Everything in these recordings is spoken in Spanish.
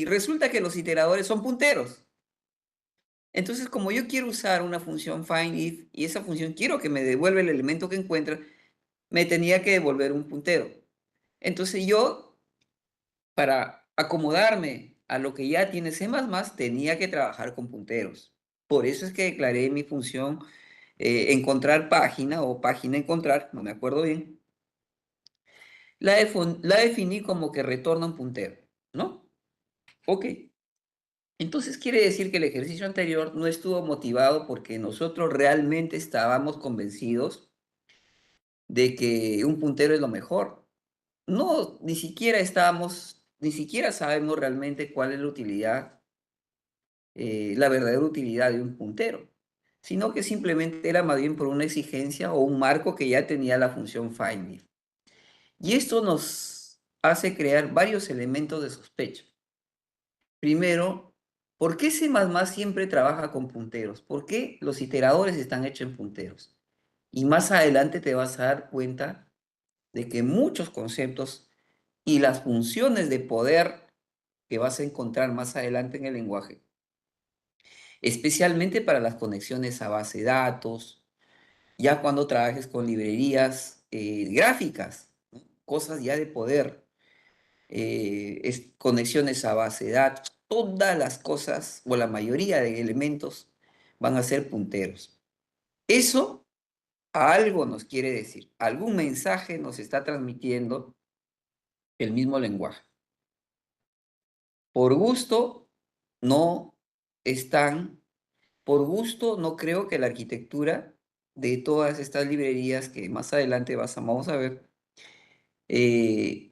resulta que los iteradores son punteros. Entonces, como yo quiero usar una función findIf y esa función quiero que me devuelva el elemento que encuentra, me tenía que devolver un puntero. Entonces yo, para acomodarme a lo que ya tiene C++, tenía que trabajar con punteros. Por eso es que declaré mi función encontrar página o página encontrar, no me acuerdo bien. La definí como que retorna un puntero, ¿no? Ok. Entonces quiere decir que el ejercicio anterior no estuvo motivado porque nosotros realmente estábamos convencidos de que un puntero es lo mejor. No, ni siquiera sabemos realmente cuál es la utilidad, la verdadera utilidad de un puntero, sino que simplemente era más bien por una exigencia o un marco que ya tenía la función findIf. Y esto nos hace crear varios elementos de sospecha. Primero, ¿por qué C++ siempre trabaja con punteros? ¿Por qué los iteradores están hechos en punteros? Y más adelante te vas a dar cuenta de que muchos conceptos y las funciones de poder que vas a encontrar más adelante en el lenguaje, especialmente para las conexiones a base de datos, ya cuando trabajes con librerías gráficas, ¿no? Cosas ya de poder, conexiones a base de datos, todas las cosas o la mayoría de elementos van a ser punteros. Eso algo nos quiere decir, algún mensaje nos está transmitiendo el mismo lenguaje. Por gusto no están, por gusto no creo que la arquitectura de todas estas librerías que más adelante vamos a ver,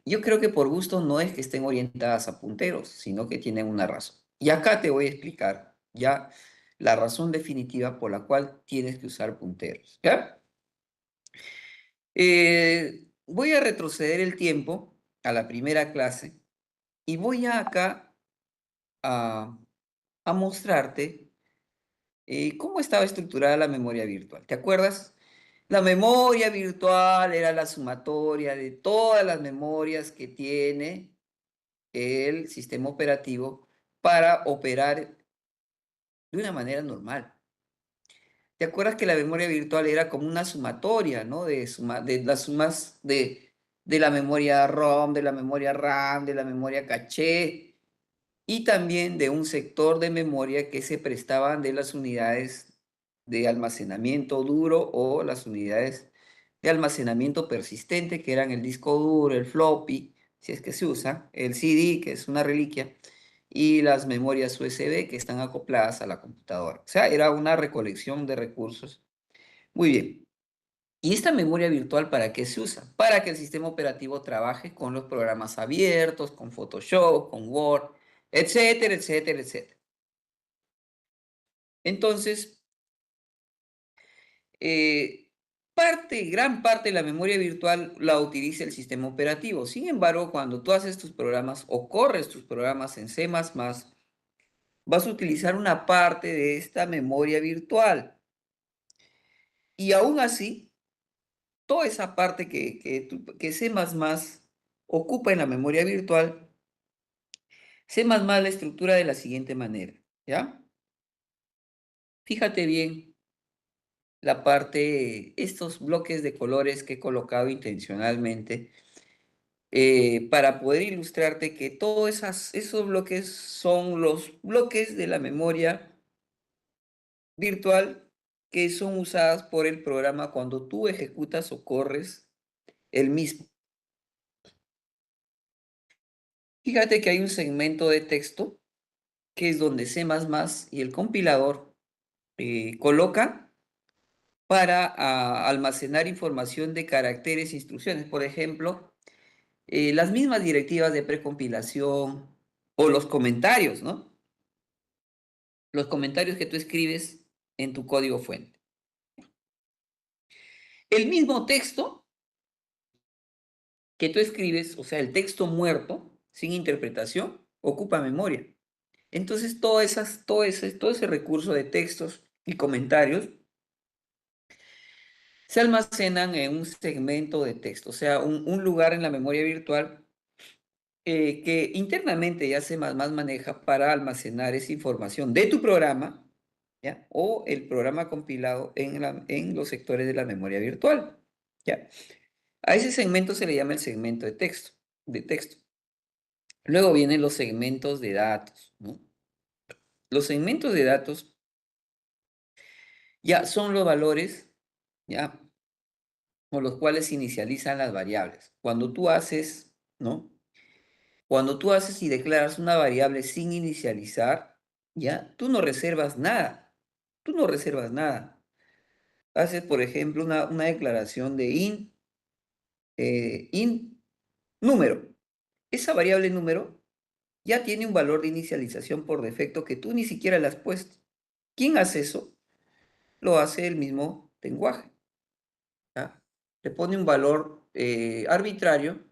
yo creo que por gusto no es que estén orientadas a punteros, sino que tienen una razón. Y acá te voy a explicar ya la razón definitiva por la cual tienes que usar punteros, ¿ya? Voy a retroceder el tiempo a la primera clase y voy acá a, a mostrarte cómo estaba estructurada la memoria virtual. ¿Te acuerdas? La memoria virtual era la sumatoria de todas las memorias que tiene el sistema operativo para operar de una manera normal. ¿Te acuerdas que la memoria virtual era como una sumatoria, ¿no? De las sumas de la memoria ROM, de la memoria RAM, de la memoria caché y también de un sector de memoria que se prestaban de las unidades de almacenamiento duro o las unidades de almacenamiento persistente, que eran el disco duro, el floppy, si es que se usa, el CD, que es una reliquia, y las memorias USB que están acopladas a la computadora. O sea, era una recolección de recursos. Muy bien. ¿Y esta memoria virtual para qué se usa? Para que el sistema operativo trabaje con los programas abiertos, con Photoshop, con Word, etcétera, etcétera, etcétera. Entonces, eh, gran parte de la memoria virtual la utiliza el sistema operativo. Sin embargo, cuando tú haces tus programas o corres tus programas en C++, vas a utilizar una parte de esta memoria virtual. Y aún así, toda esa parte que C++ ocupa en la memoria virtual, C++ la estructura de la siguiente manera, ¿ya? Fíjate bien la parte, estos bloques de colores que he colocado intencionalmente para poder ilustrarte que todos esos bloques son los bloques de la memoria virtual que son usadas por el programa cuando tú ejecutas o corres el mismo. Fíjate que hay un segmento de texto que es donde C++ y el compilador colocan para almacenar información de caracteres e instrucciones. Por ejemplo, las mismas directivas de precompilación o los comentarios, ¿no? Los comentarios que tú escribes en tu código fuente. El mismo texto que tú escribes, o sea, el texto muerto, sin interpretación, ocupa memoria. Entonces, todo ese recurso de textos y comentarios se almacenan en un segmento de texto, o sea, un lugar en la memoria virtual que internamente ya C++ maneja para almacenar esa información de tu programa, ¿ya? O el programa compilado en los sectores de la memoria virtual, ¿ya? A ese segmento se le llama el segmento de texto. Luego vienen los segmentos de datos, ¿no? Los segmentos de datos ya son los valores, ¿ya? Con los cuales se inicializan las variables. Cuando tú haces, ¿no? Cuando tú haces y declaras una variable sin inicializar, ¿ya? Tú no reservas nada. Tú no reservas nada. Haces, por ejemplo, una declaración de int número. Esa variable número ya tiene un valor de inicialización por defecto que tú ni siquiera le has puesto. ¿Quién hace eso? Lo hace el mismo lenguaje, ¿ya? Le pone un valor arbitrario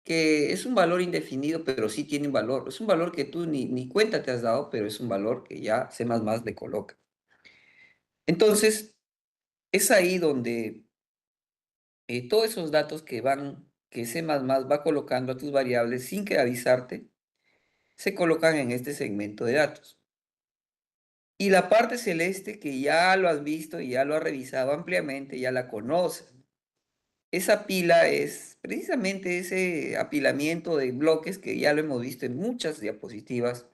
que es un valor indefinido, pero sí tiene un valor. Es un valor que tú ni cuenta te has dado, pero es un valor que ya C++ le coloca. Entonces, es ahí donde todos esos datos que C++ va colocando a tus variables sin que avisarte, se colocan en este segmento de datos. Y la parte celeste que ya lo has visto y ya lo has revisado ampliamente, ya la conoces. Esa pila es precisamente ese apilamiento de bloques que ya lo hemos visto en muchas diapositivas.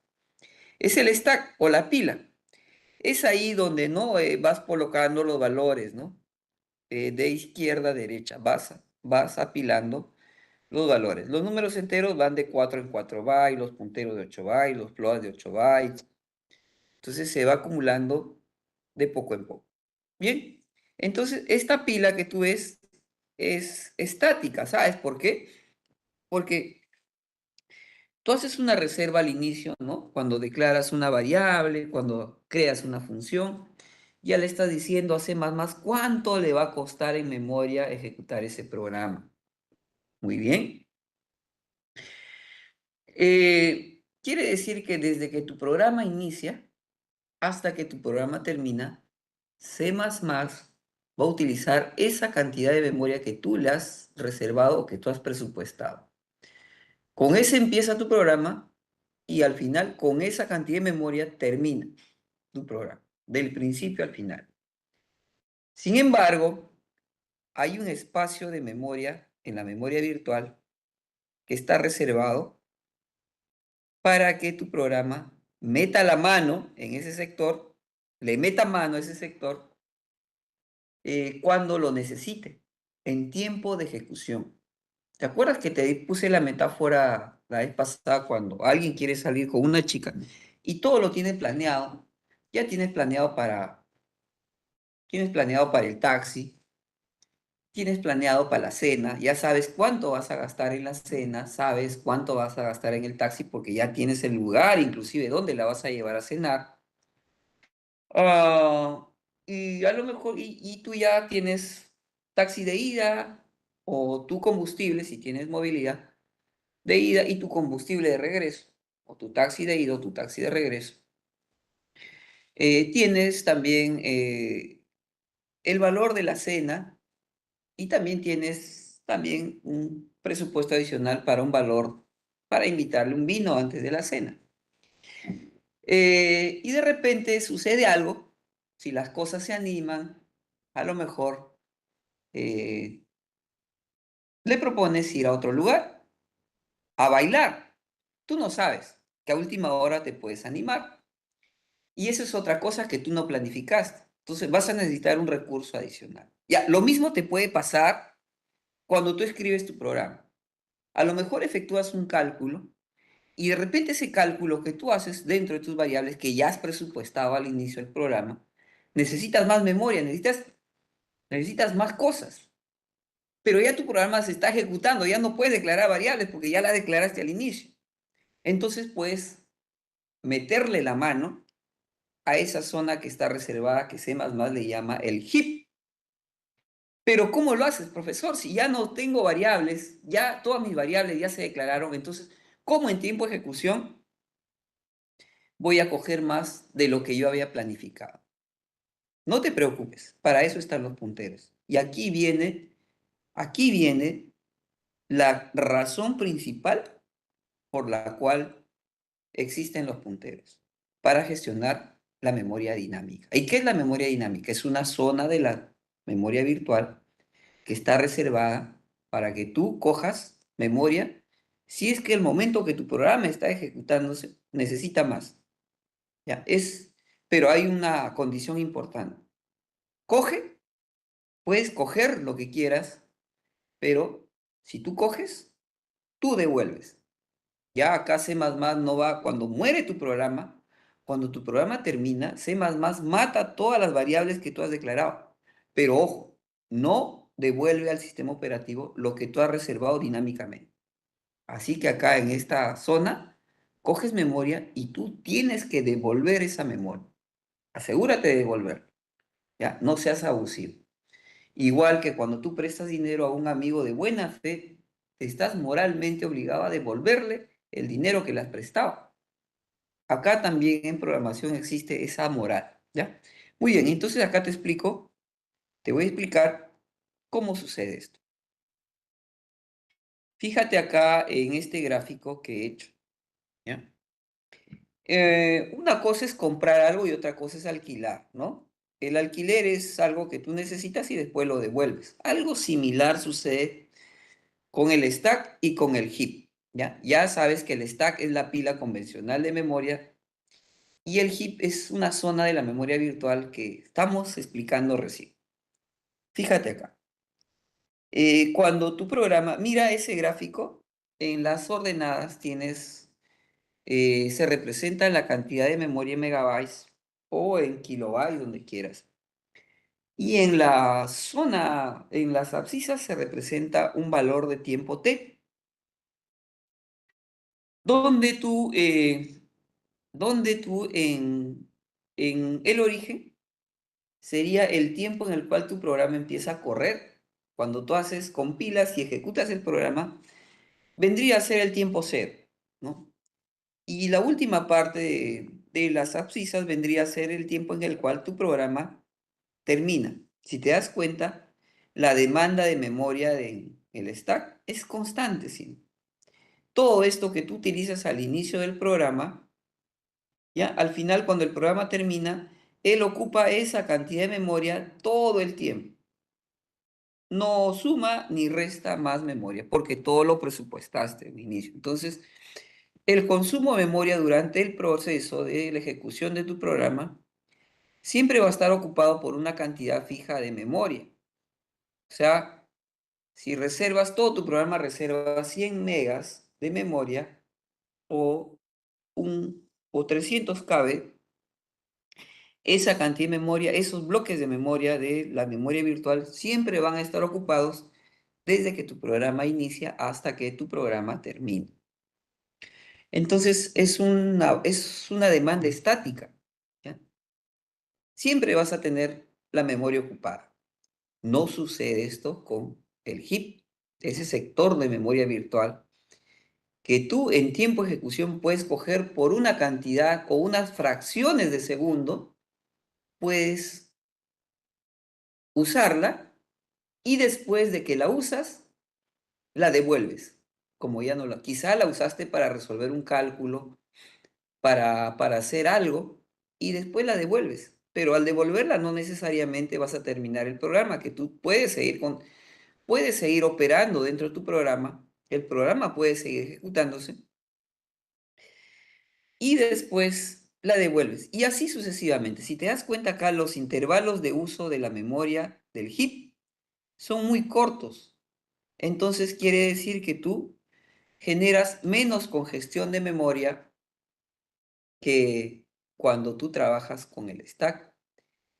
Es el stack o la pila. Es ahí donde no vas colocando los valores, ¿no? De izquierda a derecha. Vas apilando los valores. Los números enteros van de 4 en 4 bytes, los punteros de 8 bytes, los floats de 8 bytes. Entonces se va acumulando de poco en poco. Bien, entonces esta pila que tú ves es estática, ¿sabes por qué? Porque tú haces una reserva al inicio, ¿no? Cuando declaras una variable, cuando creas una función, ya le estás diciendo a C++ cuánto le va a costar en memoria ejecutar ese programa. Muy bien. Quiere decir que desde que tu programa inicia hasta que tu programa termina, C++ va a utilizar esa cantidad de memoria que tú le has reservado o que tú has presupuestado. Con ese empieza tu programa y al final, con esa cantidad de memoria, termina tu programa, del principio al final. Sin embargo, hay un espacio de memoria en la memoria virtual que está reservado para que tu programa meta la mano en ese sector, le meta mano a ese sector cuando lo necesite, en tiempo de ejecución. ¿Te acuerdas que te puse la metáfora la vez pasada cuando alguien quiere salir con una chica y todo lo tienes planeado? Ya tienes planeado para el taxi, tienes planeado para la cena, ya sabes cuánto vas a gastar en la cena, sabes cuánto vas a gastar en el taxi porque ya tienes el lugar, inclusive dónde la vas a llevar a cenar. Ah, y a lo mejor, y tú ya tienes taxi de ida o tu combustible, si tienes movilidad, de ida y tu combustible de regreso, o tu taxi de ida o tu taxi de regreso. Tienes también el valor de la cena y también tienes también un presupuesto adicional para un valor, para invitarle un vino antes de la cena. Y de repente sucede algo, si las cosas se animan, a lo mejor eh, le propones ir a otro lugar, a bailar. Tú no sabes que a última hora te puedes animar. Y eso es otra cosa que tú no planificaste. Entonces vas a necesitar un recurso adicional. Ya, lo mismo te puede pasar cuando tú escribes tu programa. A lo mejor efectúas un cálculo y de repente ese cálculo que tú haces dentro de tus variables que ya has presupuestado al inicio del programa, necesitas más memoria, necesitas más cosas. Pero ya tu programa se está ejecutando, ya no puedes declarar variables porque ya la declaraste al inicio. Entonces puedes meterle la mano a esa zona que está reservada, que C++ le llama el heap. Pero ¿cómo lo haces, profesor? Si ya no tengo variables, ya todas mis variables ya se declararon, entonces, ¿cómo en tiempo de ejecución voy a coger más de lo que yo había planificado? No te preocupes, para eso están los punteros. Y aquí viene la razón principal por la cual existen los punteros para gestionar la memoria dinámica. ¿Y qué es la memoria dinámica? Es una zona de la memoria virtual que está reservada para que tú cojas memoria si es que el momento que tu programa está ejecutándose necesita más. ¿Ya? Pero hay una condición importante. Coge, puedes coger lo que quieras, pero si tú coges, tú devuelves. Ya acá C++ no va, cuando muere tu programa, cuando tu programa termina, C++ mata todas las variables que tú has declarado. Pero ojo, no devuelve al sistema operativo lo que tú has reservado dinámicamente. Así que acá en esta zona, coges memoria y tú tienes que devolver esa memoria. Asegúrate de devolver, ya, no seas abusivo. Igual que cuando tú prestas dinero a un amigo de buena fe, estás moralmente obligado a devolverle el dinero que le has prestado. Acá también en programación existe esa moral, ¿ya? Muy bien, entonces acá te voy a explicar cómo sucede esto. Fíjate acá en este gráfico que he hecho, ¿ya? Una cosa es comprar algo y otra cosa es alquilar, ¿no? El alquiler es algo que tú necesitas y después lo devuelves. Algo similar sucede con el stack y con el heap, ¿ya? Ya sabes que el stack es la pila convencional de memoria y el heap es una zona de la memoria virtual que estamos explicando recién. Fíjate acá. Cuando tu programa, mira ese gráfico, en las ordenadas se representa la cantidad de memoria en megabytes o en kilobytes, donde quieras. Y en la zona, en las abscisas, se representa un valor de tiempo t, donde tú en el origen sería el tiempo en el cual tu programa empieza a correr. Cuando tú haces, compilas y ejecutas el programa, vendría a ser el tiempo cero, ¿no? Y la última parte de las abscisas vendría a ser el tiempo en el cual tu programa termina. Si te das cuenta, la demanda de memoria del stack es constante, ¿sí? Todo esto que tú utilizas al inicio del programa, ya al final cuando el programa termina, él ocupa esa cantidad de memoria todo el tiempo. No suma ni resta más memoria, porque todo lo presupuestaste al inicio. Entonces, el consumo de memoria durante el proceso de la ejecución de tu programa siempre va a estar ocupado por una cantidad fija de memoria. O sea, si reservas todo tu programa, reserva 100 megas de memoria o, o 300 KB, esa cantidad de memoria, esos bloques de memoria de la memoria virtual siempre van a estar ocupados desde que tu programa inicia hasta que tu programa termine. Entonces, es una demanda estática, ¿ya? Siempre vas a tener la memoria ocupada. No sucede esto con el heap, ese sector de memoria virtual que tú en tiempo de ejecución puedes coger por una cantidad o unas fracciones de segundo, puedes usarla y después de que la usas, la devuelves. Como ya no la, quizá la usaste para resolver un cálculo, para hacer algo y después la devuelves. Pero al devolverla no necesariamente vas a terminar el programa, que tú puedes seguir operando dentro de tu programa, el programa puede seguir ejecutándose y después la devuelves. Y así sucesivamente. Si te das cuenta acá, los intervalos de uso de la memoria del heap son muy cortos. Entonces quiere decir que tú generas menos congestión de memoria que cuando tú trabajas con el stack.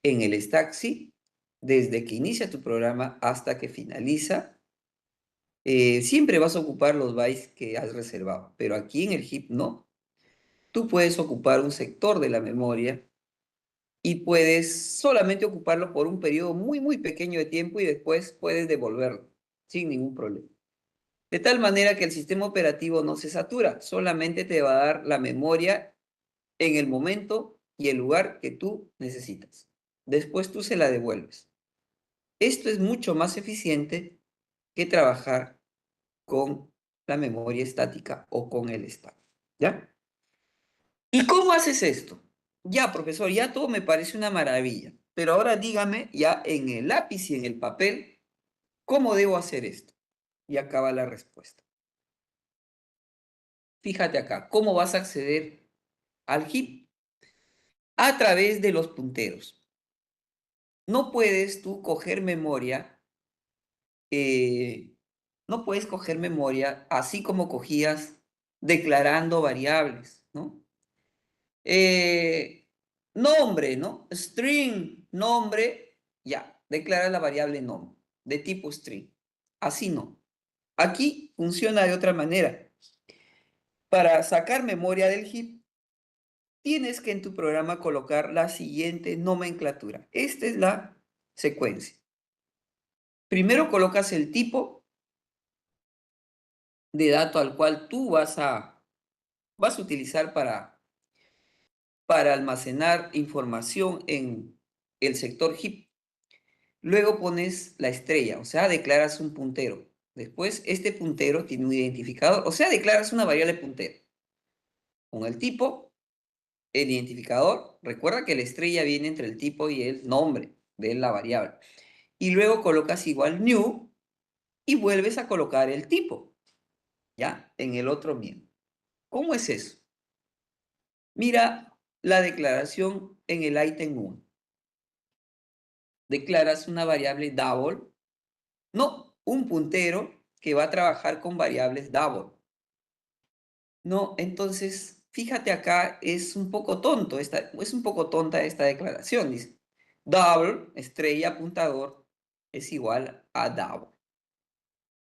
En el stack sí, desde que inicia tu programa hasta que finaliza, siempre vas a ocupar los bytes que has reservado, pero aquí en el heap no. Tú puedes ocupar un sector de la memoria y puedes solamente ocuparlo por un periodo muy, muy pequeño de tiempo y después puedes devolverlo sin ningún problema. De tal manera que el sistema operativo no se satura, solamente te va a dar la memoria en el momento y el lugar que tú necesitas. Después tú se la devuelves. Esto es mucho más eficiente que trabajar con la memoria estática o con el stack, ¿ya? ¿Y cómo haces esto? Ya, profesor, ya todo me parece una maravilla, pero ahora dígame ya en el lápiz y en el papel, ¿cómo debo hacer esto? Y acaba la respuesta. Fíjate acá, ¿cómo vas a acceder al heap? A través de los punteros. No puedes tú coger memoria, eh, no puedes coger memoria así como cogías declarando variables, ¿no? Nombre, ¿no? String, nombre, ya, declara la variable nombre de tipo string. Así no. Aquí funciona de otra manera. Para sacar memoria del heap, tienes que en tu programa colocar la siguiente nomenclatura. Esta es la secuencia. Primero colocas el tipo de dato al cual tú vas a utilizar para almacenar información en el sector heap. Luego pones la estrella, o sea, declaras un puntero. Después, este puntero tiene un identificador, o sea, declaras una variable puntero. Con el tipo, el identificador, recuerda que la estrella viene entre el tipo y el nombre de la variable. Y luego colocas igual new y vuelves a colocar el tipo, ¿ya? En el otro miembro. ¿Cómo es eso? Mira la declaración en el ítem 1. Declaras una variable double, no, un puntero que va a trabajar con variables double. No, entonces, fíjate acá, es un poco tonto, es un poco tonta esta declaración. Dice, double, estrella, apuntador, es igual a double.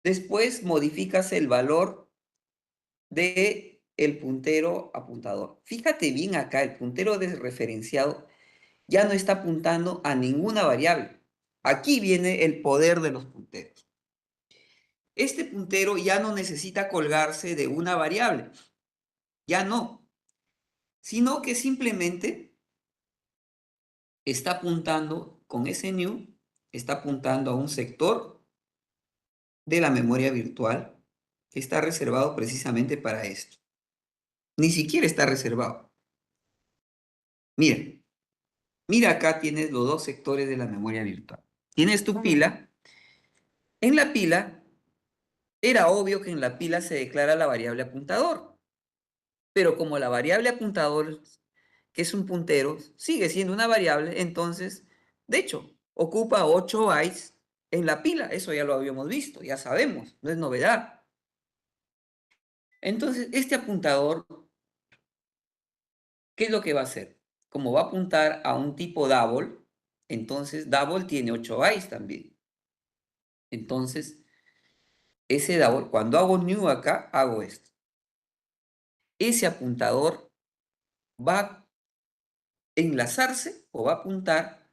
Después modificas el valor de el puntero apuntador. Fíjate bien acá, el puntero desreferenciado ya no está apuntando a ninguna variable. Aquí viene el poder de los punteros. Este puntero ya no necesita colgarse de una variable, ya no, sino que simplemente está apuntando con ese new, está apuntando a un sector de la memoria virtual que está reservado precisamente para esto. Ni siquiera está reservado. Mira, mira acá tienes los dos sectores de la memoria virtual. Tienes tu pila. En la pila, era obvio que en la pila se declara la variable apuntador. Pero como la variable apuntador, que es un puntero, sigue siendo una variable, entonces, de hecho, ocupa 8 bytes en la pila. Eso ya lo habíamos visto, ya sabemos, no es novedad. Entonces, este apuntador, ¿qué es lo que va a hacer? Como va a apuntar a un tipo double, entonces double tiene 8 bytes también. Entonces, ese double, cuando hago new acá, hago esto. Ese apuntador va a enlazarse o va a apuntar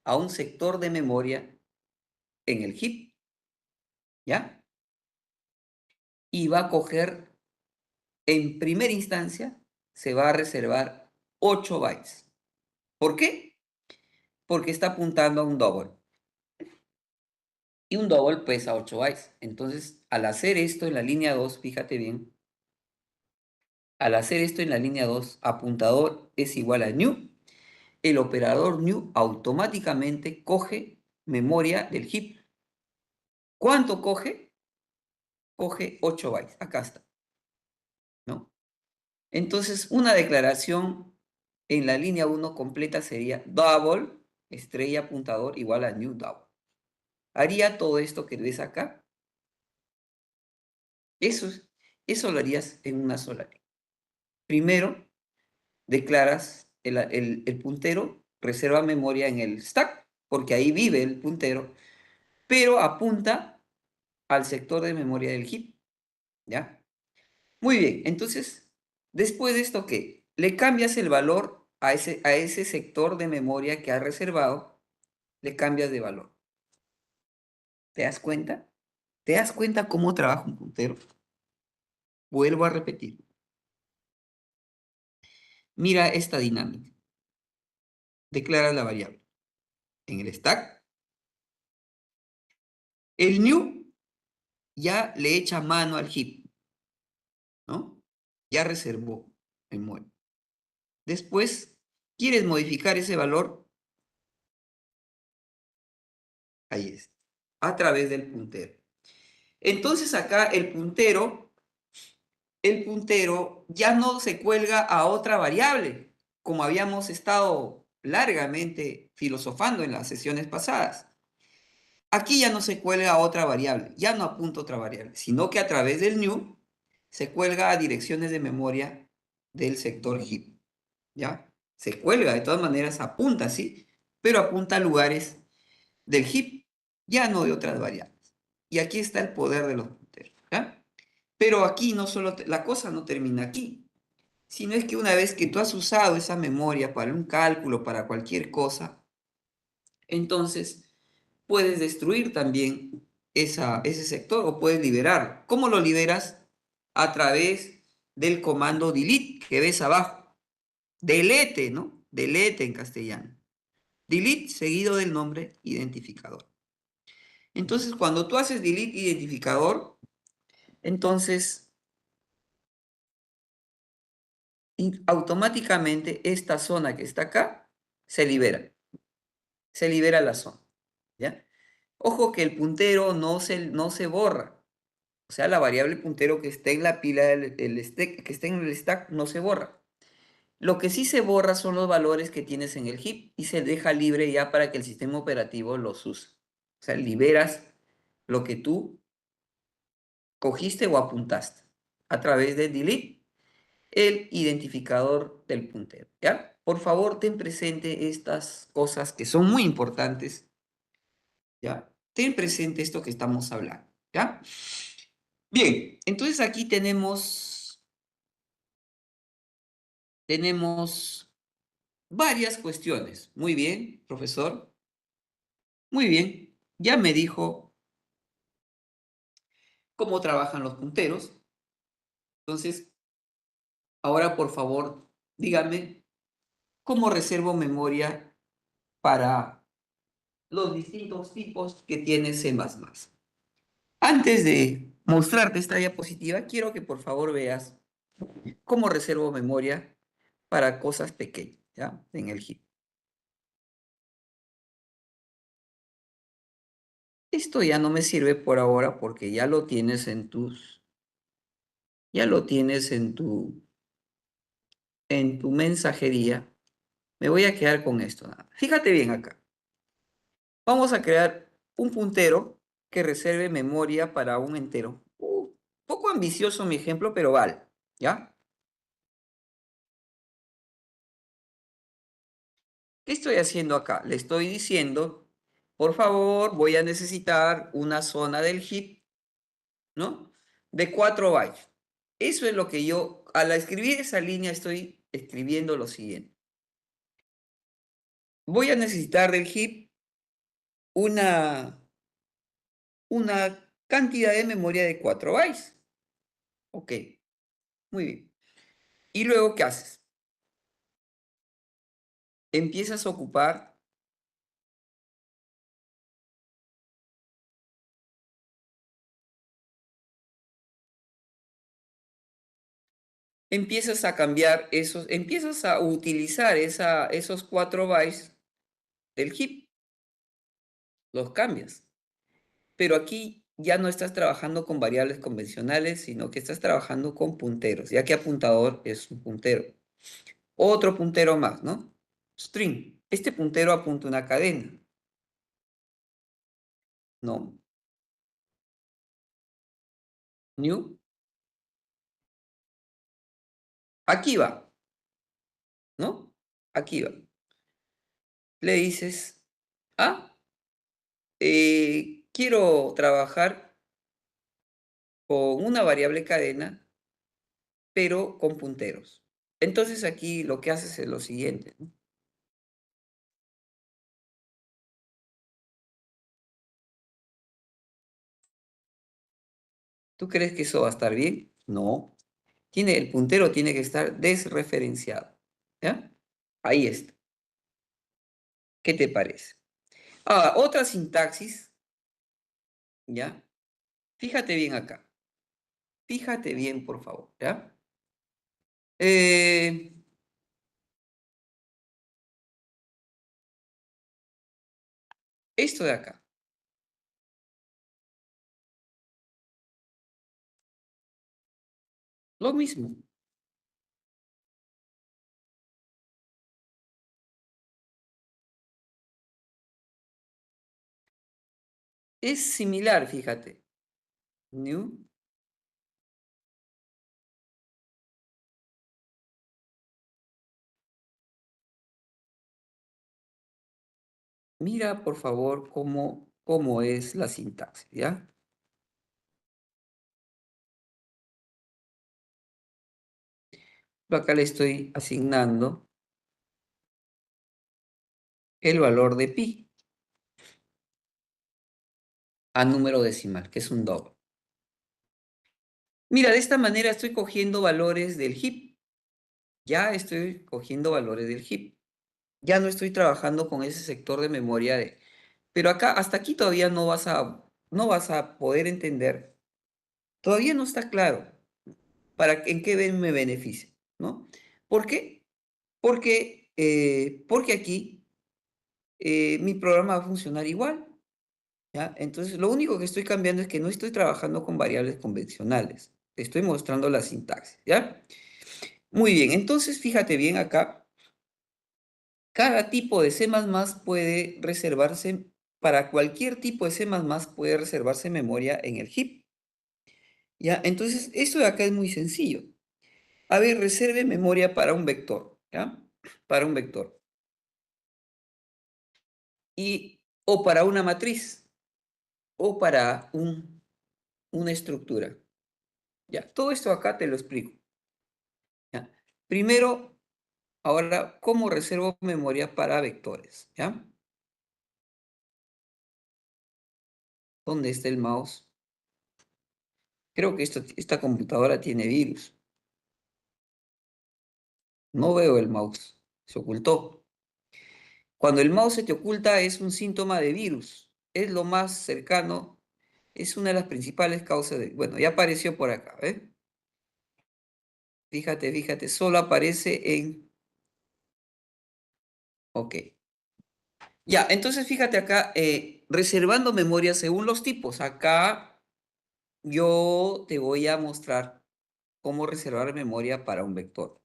a un sector de memoria en el heap, ¿ya? Y va a coger, en primera instancia, se va a reservar 8 bytes. ¿Por qué? Porque está apuntando a un double. Y un double pesa 8 bytes. Entonces, al hacer esto en la línea 2, fíjate bien, al hacer esto en la línea 2, apuntador es igual a new, el operador new automáticamente coge memoria del heap. ¿Cuánto coge? Coge 8 bytes. Acá está, ¿no? Entonces, una declaración en la línea 1 completa sería double, estrella apuntador igual a new double. Haría todo esto que ves acá. Eso, eso lo harías en una sola línea. Primero, declaras el puntero, reserva memoria en el stack, porque ahí vive el puntero, pero apunta al sector de memoria del heap, ¿ya? Muy bien, entonces, después de esto, ¿qué? Le cambias el valor a ese sector de memoria que has reservado, le cambias de valor. ¿Te das cuenta? ¿Te das cuenta cómo trabaja un puntero? Vuelvo a repetir. Mira esta dinámica. Declaras la variable. En el stack, el new ya le echa mano al heap. Ya reservó memoria. Después, ¿quieres modificar ese valor? Ahí está, a través del puntero. Entonces acá el puntero ya no se cuelga a otra variable, como habíamos estado largamente filosofando en las sesiones pasadas. Aquí ya no se cuelga a otra variable, ya no apunta a otra variable, sino que a través del new se cuelga a direcciones de memoria del sector heap, ¿ya? Se cuelga, de todas maneras apunta, sí, pero apunta a lugares del heap, ya no de otras variables. Y aquí está el poder de los punteros, ¿ya? Pero aquí no solo, la cosa no termina aquí, sino es que una vez que tú has usado esa memoria para un cálculo, para cualquier cosa, entonces puedes destruir también ese sector o puedes liberarlo. ¿Cómo lo liberas? A través del comando delete que ves abajo. Delete, ¿no? Delete en castellano. Delete seguido del nombre identificador. Entonces, cuando tú haces delete identificador, entonces automáticamente esta zona que está acá se libera. Se libera la zona, ¿ya? Ojo que el puntero no se borra. O sea, la variable puntero que esté en la pila, que esté en el stack, no se borra. Lo que sí se borra son los valores que tienes en el heap y se deja libre ya para que el sistema operativo los use. O sea, liberas lo que tú cogiste o apuntaste a través de delete, el identificador del puntero, ¿ya? Por favor, ten presente estas cosas que son muy importantes, ¿ya? Ten presente esto que estamos hablando, ¿ya? Bien, entonces aquí tenemos varias cuestiones. Muy bien, profesor. Muy bien. Ya me dijo cómo trabajan los punteros. Entonces, ahora por favor, dígame cómo reservo memoria para los distintos tipos que tiene C++. Antes de mostrarte esta diapositiva, quiero que por favor veas cómo reservo memoria para cosas pequeñas, ¿ya? En el heap. Esto ya no me sirve por ahora porque ya lo tienes en tu mensajería. Me voy a quedar con esto nada más. Fíjate bien acá. Vamos a crear un puntero que reserve memoria para un entero. Poco ambicioso mi ejemplo, pero vale, ¿ya? ¿Qué estoy haciendo acá? Le estoy diciendo, por favor, voy a necesitar una zona del heap, ¿no? De 4 bytes. Eso es lo que yo, al escribir esa línea, estoy escribiendo lo siguiente. Voy a necesitar del heap una, una cantidad de memoria de 4 bytes. Ok, muy bien. ¿Y luego qué haces? Empiezas a ocupar, empiezas a cambiar empiezas a utilizar esos 4 bytes del heap, los cambias. Pero aquí ya no estás trabajando con variables convencionales, sino que estás trabajando con punteros, ya que apuntador es un puntero. Otro puntero más, ¿no? String. Este puntero apunta una cadena. No. New. Aquí va, ¿no? Aquí va. Le dices, ah, quiero trabajar con una variable cadena, pero con punteros. Entonces aquí lo que haces es lo siguiente, ¿no? ¿Tú crees que eso va a estar bien? No. El puntero tiene que estar desreferenciado. ¿Ya? Ahí está. ¿Qué te parece? Ah, otra sintaxis, ¿ya? Fíjate bien acá. Fíjate bien, por favor, ¿ya? Eh, esto de acá, lo mismo. Es similar, fíjate. New. Mira, por favor, cómo es la sintaxis, ¿ya? Yo acá le estoy asignando el valor de pi a número decimal, que es un doble. Mira, de esta manera estoy cogiendo valores del heap. Ya estoy cogiendo valores del heap. Ya no estoy trabajando con ese sector de memoria de... Pero acá, hasta aquí todavía no vas a poder entender. Todavía no está claro en qué me beneficia, ¿no? ¿Por qué? Porque aquí mi programa va a funcionar igual, ¿ya? Entonces, lo único que estoy cambiando es que no estoy trabajando con variables convencionales. Te estoy mostrando la sintaxis, ¿ya? Muy bien, entonces fíjate bien acá. Cada tipo de C++ puede reservarse, para cualquier tipo de C++ puede reservarse memoria en el heap, ¿ya? Entonces, esto de acá es muy sencillo. A ver, reserve memoria para un vector, ¿ya? Para un vector. O para una matriz, o para una estructura. Ya, todo esto acá te lo explico. ¿Ya? Primero, ahora, ¿cómo reservo memoria para vectores? ¿Ya? ¿Dónde está el mouse? Creo que esta computadora tiene virus. No veo el mouse. Se ocultó. Cuando el mouse se te oculta es un síntoma de virus. Es lo más cercano. Es una de las principales causas de... Bueno, ya apareció por acá, ¿eh? Fíjate, fíjate, solo aparece en... Ok. Ya, entonces fíjate acá, reservando memoria según los tipos. Acá yo te voy a mostrar cómo reservar memoria para un vector.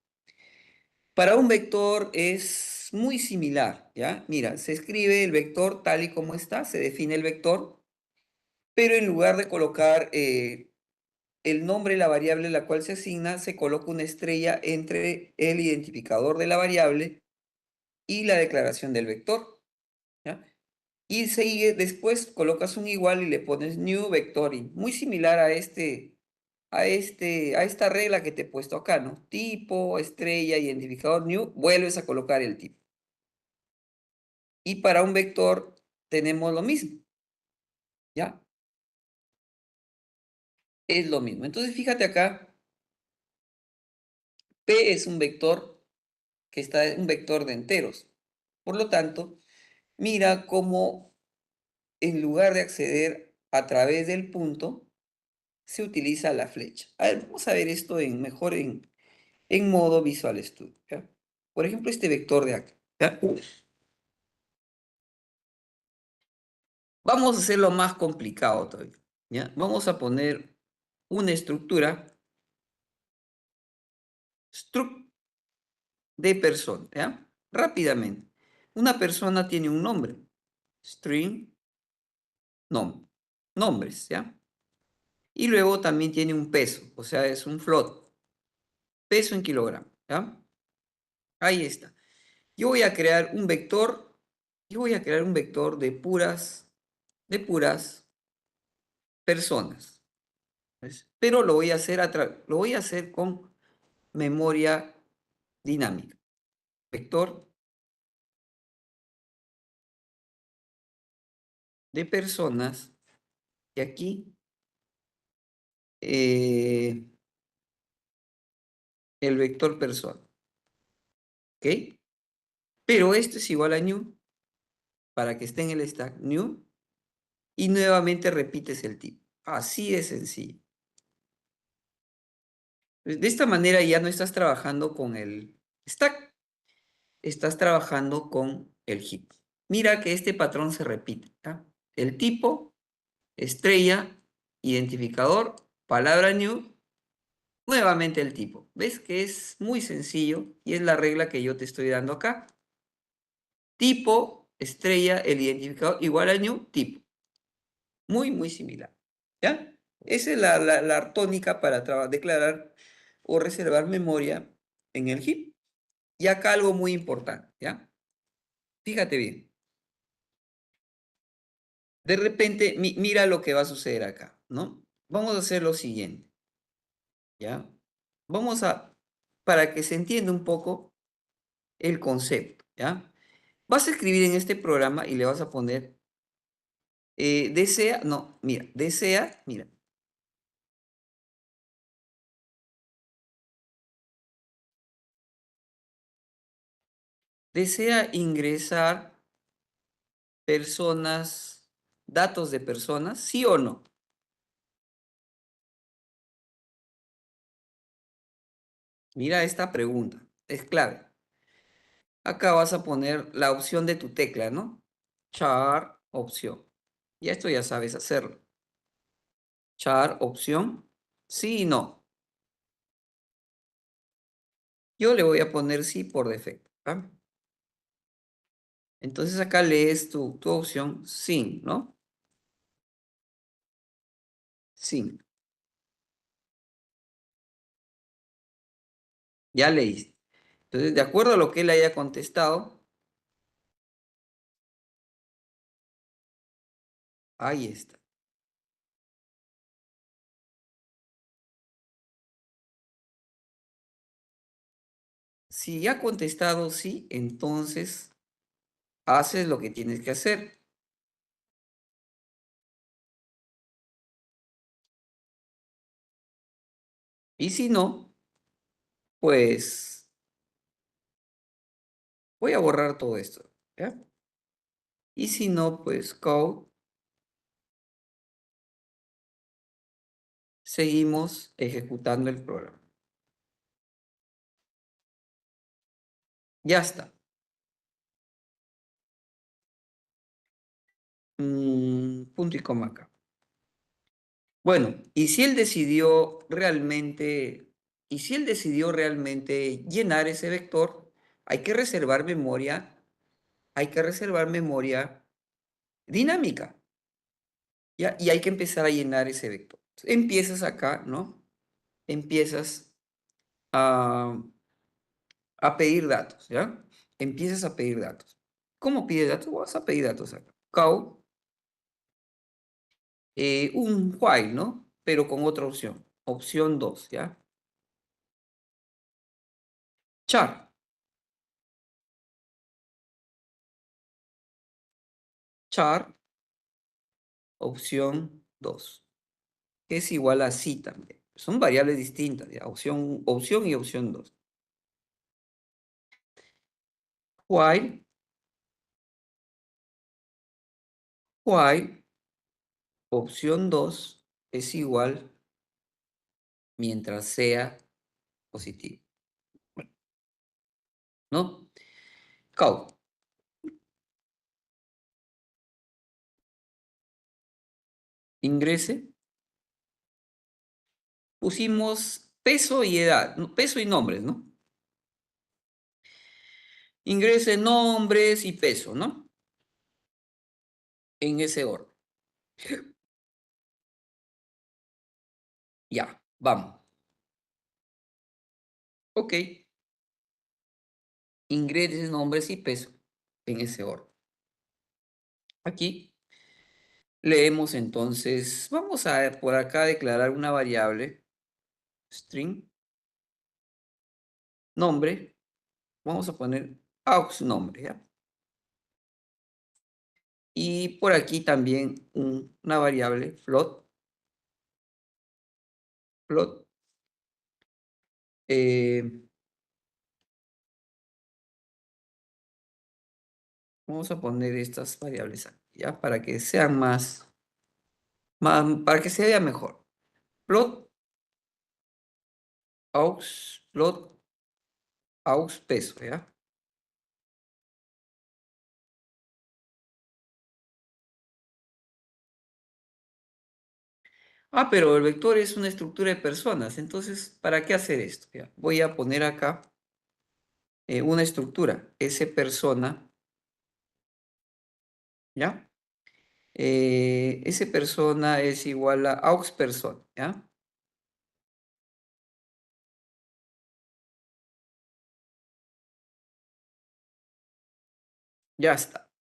Para un vector es muy similar, ¿ya? Mira, se escribe el vector tal y como está, se define el vector, pero en lugar de colocar el nombre de la variable a la cual se asigna, se coloca una estrella entre el identificador de la variable y la declaración del vector, ¿ya? Y sigue, después colocas un igual y le pones new vectoring, muy similar a esta regla que te he puesto acá, ¿no? Tipo, estrella, identificador new, vuelves a colocar el tipo. Y para un vector tenemos lo mismo, ¿ya? Es lo mismo. Entonces, fíjate acá, P es un vector que está un vector de enteros. Por lo tanto, mira cómo en lugar de acceder a través del punto, se utiliza la flecha. A ver, vamos a ver esto mejor en modo Visual Studio, ¿ya? Por ejemplo, este vector de acá, ¿ya? Vamos a hacerlo más complicado todavía, ¿ya? Vamos a poner una estructura struct de persona, ¿ya? Rápidamente. Una persona tiene un nombre, string, nombre, nombres, ¿ya? Y luego también tiene un peso, o sea, es un float, peso en kilogramos, ¿ya? Ahí está. Yo voy a crear un vector, yo voy a crear un vector de puras personas, ¿ves? Pero lo voy a hacer con memoria dinámica. Vector de personas, y aquí eh, el vector persona, ¿ok? Pero esto es igual a new, para que esté en el stack new, y nuevamente repites el tipo. Así de sencillo. De esta manera ya no estás trabajando con el stack, estás trabajando con el heap. Mira que este patrón se repite, ¿ya? El tipo, estrella, identificador, palabra new, nuevamente el tipo. ¿Ves que es muy sencillo? Y es la regla que yo te estoy dando acá. Tipo, estrella, el identificador, igual a new, tipo. Muy, muy similar. ¿Ya? Esa es la tónica para declarar o reservar memoria en el heap. Y acá algo muy importante, ¿ya? Fíjate bien. De repente, mira lo que va a suceder acá, ¿no? Vamos a hacer lo siguiente, ¿ya? Vamos a, para que se entienda un poco el concepto, ¿ya? Vas a escribir en este programa y le vas a poner, desea, no, mira, desea, mira, desea ingresar personas, datos de personas, ¿sí o no? Mira esta pregunta, es clave. Acá vas a poner la opción de tu tecla, ¿no? Char, opción. Y esto ya sabes hacerlo. Char, opción, sí y no. Yo le voy a poner sí por defecto, ¿ah? Entonces acá lees tu opción sin, ¿no? Sin. Ya leíste. Entonces, de acuerdo a lo que él haya contestado, ahí está. Si ya ha contestado sí, entonces haces lo que tienes que hacer. Y si no, pues voy a borrar todo esto, ¿ya? Y si no, pues code, seguimos ejecutando el programa. Ya está. Punto y coma acá. Bueno, y si él decidió realmente llenar ese vector, hay que reservar memoria, hay que reservar memoria dinámica, ¿ya? Y hay que empezar a llenar ese vector. Empiezas acá, ¿no? Empiezas a, a pedir datos, ¿ya? Empiezas a pedir datos. ¿Cómo pides datos? Vas a pedir datos acá. Cow, un while, ¿no? Pero con otra opción. Opción 2, ¿ya? Char, char, opción 2, que es igual a sí también. Son variables distintas, ¿ya? Opción y opción 2. While, while, opción 2 es igual mientras sea positivo, ¿no? Cow, ingrese, pusimos peso y edad, peso y nombres, ¿no? Ingrese nombres y peso, ¿no? En ese orden. Ya, vamos. Ok, ingrese nombres y peso en ese orden. Aquí leemos entonces, vamos a por acá declarar una variable, string, nombre, vamos a poner aux nombre, ¿ya? Y por aquí también una variable float, float, eh, vamos a poner estas variables aquí, ¿ya? Para que sean para que se vea mejor. Float, aux plot aux peso, ¿ya? Ah, pero el vector es una estructura de personas, entonces, ¿para qué hacer esto? Ya, voy a poner acá una estructura, S persona, ¿ya? S persona es igual a aux persona, ¿ya? Ya está.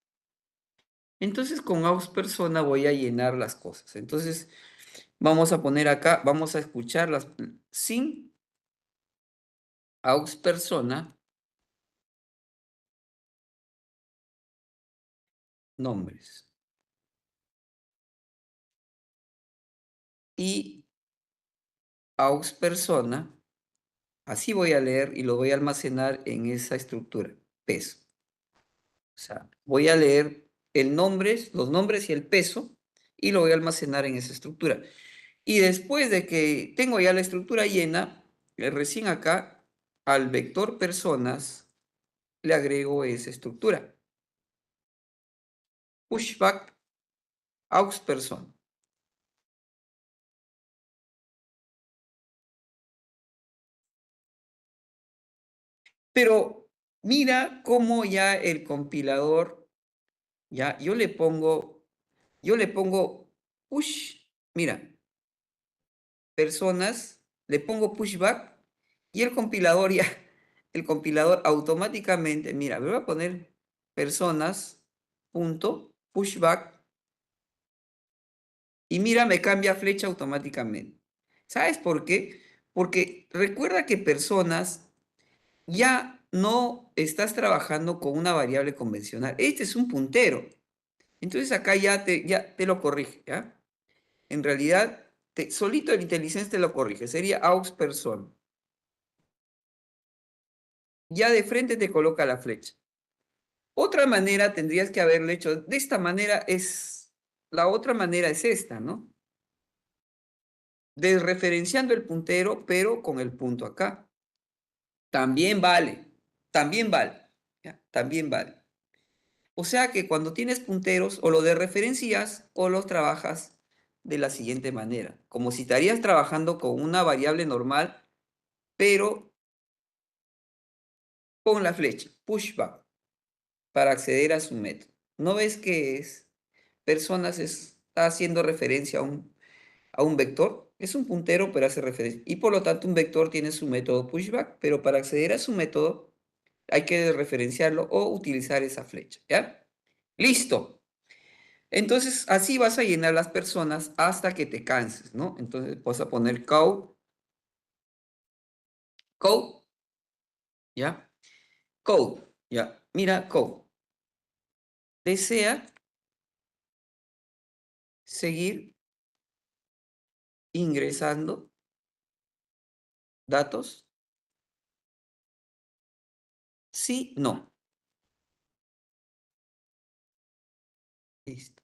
Entonces, con aux persona voy a llenar las cosas. Entonces, vamos a poner acá, vamos a escuchar las sin aux persona, nombres. Y aux persona, así voy a leer y lo voy a almacenar en esa estructura, peso. O sea, voy a leer los nombres y el peso y lo voy a almacenar en esa estructura. Y después de que tengo ya la estructura llena, recién acá al vector personas le agrego esa estructura. Pushback aux person. Pero mira cómo ya el compilador, ya yo le pongo push, mira, personas, le pongo pushback y el compilador ya, el compilador automáticamente, mira, me voy a poner personas, punto, pushback, y mira, me cambia flecha automáticamente. ¿Sabes por qué? Porque recuerda que personas ya no estás trabajando con una variable convencional. Este es un puntero. Entonces acá ya te lo corrige, ¿ya? En realidad, solito el IntelliSense te lo corrige. Sería aux person. Ya de frente te coloca la flecha. Otra manera tendrías que haberlo hecho. De esta manera la otra manera es esta, ¿no? Desreferenciando el puntero, pero con el punto acá. También vale, también vale, ¿ya? También vale. O sea que cuando tienes punteros, o lo desreferencias o los trabajas de la siguiente manera. Como si estarías trabajando con una variable normal, pero con la flecha, pushback, para acceder a su método. ¿No ves que personas está haciendo referencia a un vector? Es un puntero, pero hace referencia. Y por lo tanto, un vector tiene su método pushback, pero para acceder a su método hay que referenciarlo o utilizar esa flecha, ¿ya? Listo. Entonces, así vas a llenar las personas hasta que te canses, ¿no? Entonces, vas a poner code, ¿ya? Code, ¿ya? Mira, code. Desea seguir ingresando datos. Sí, no. Listo.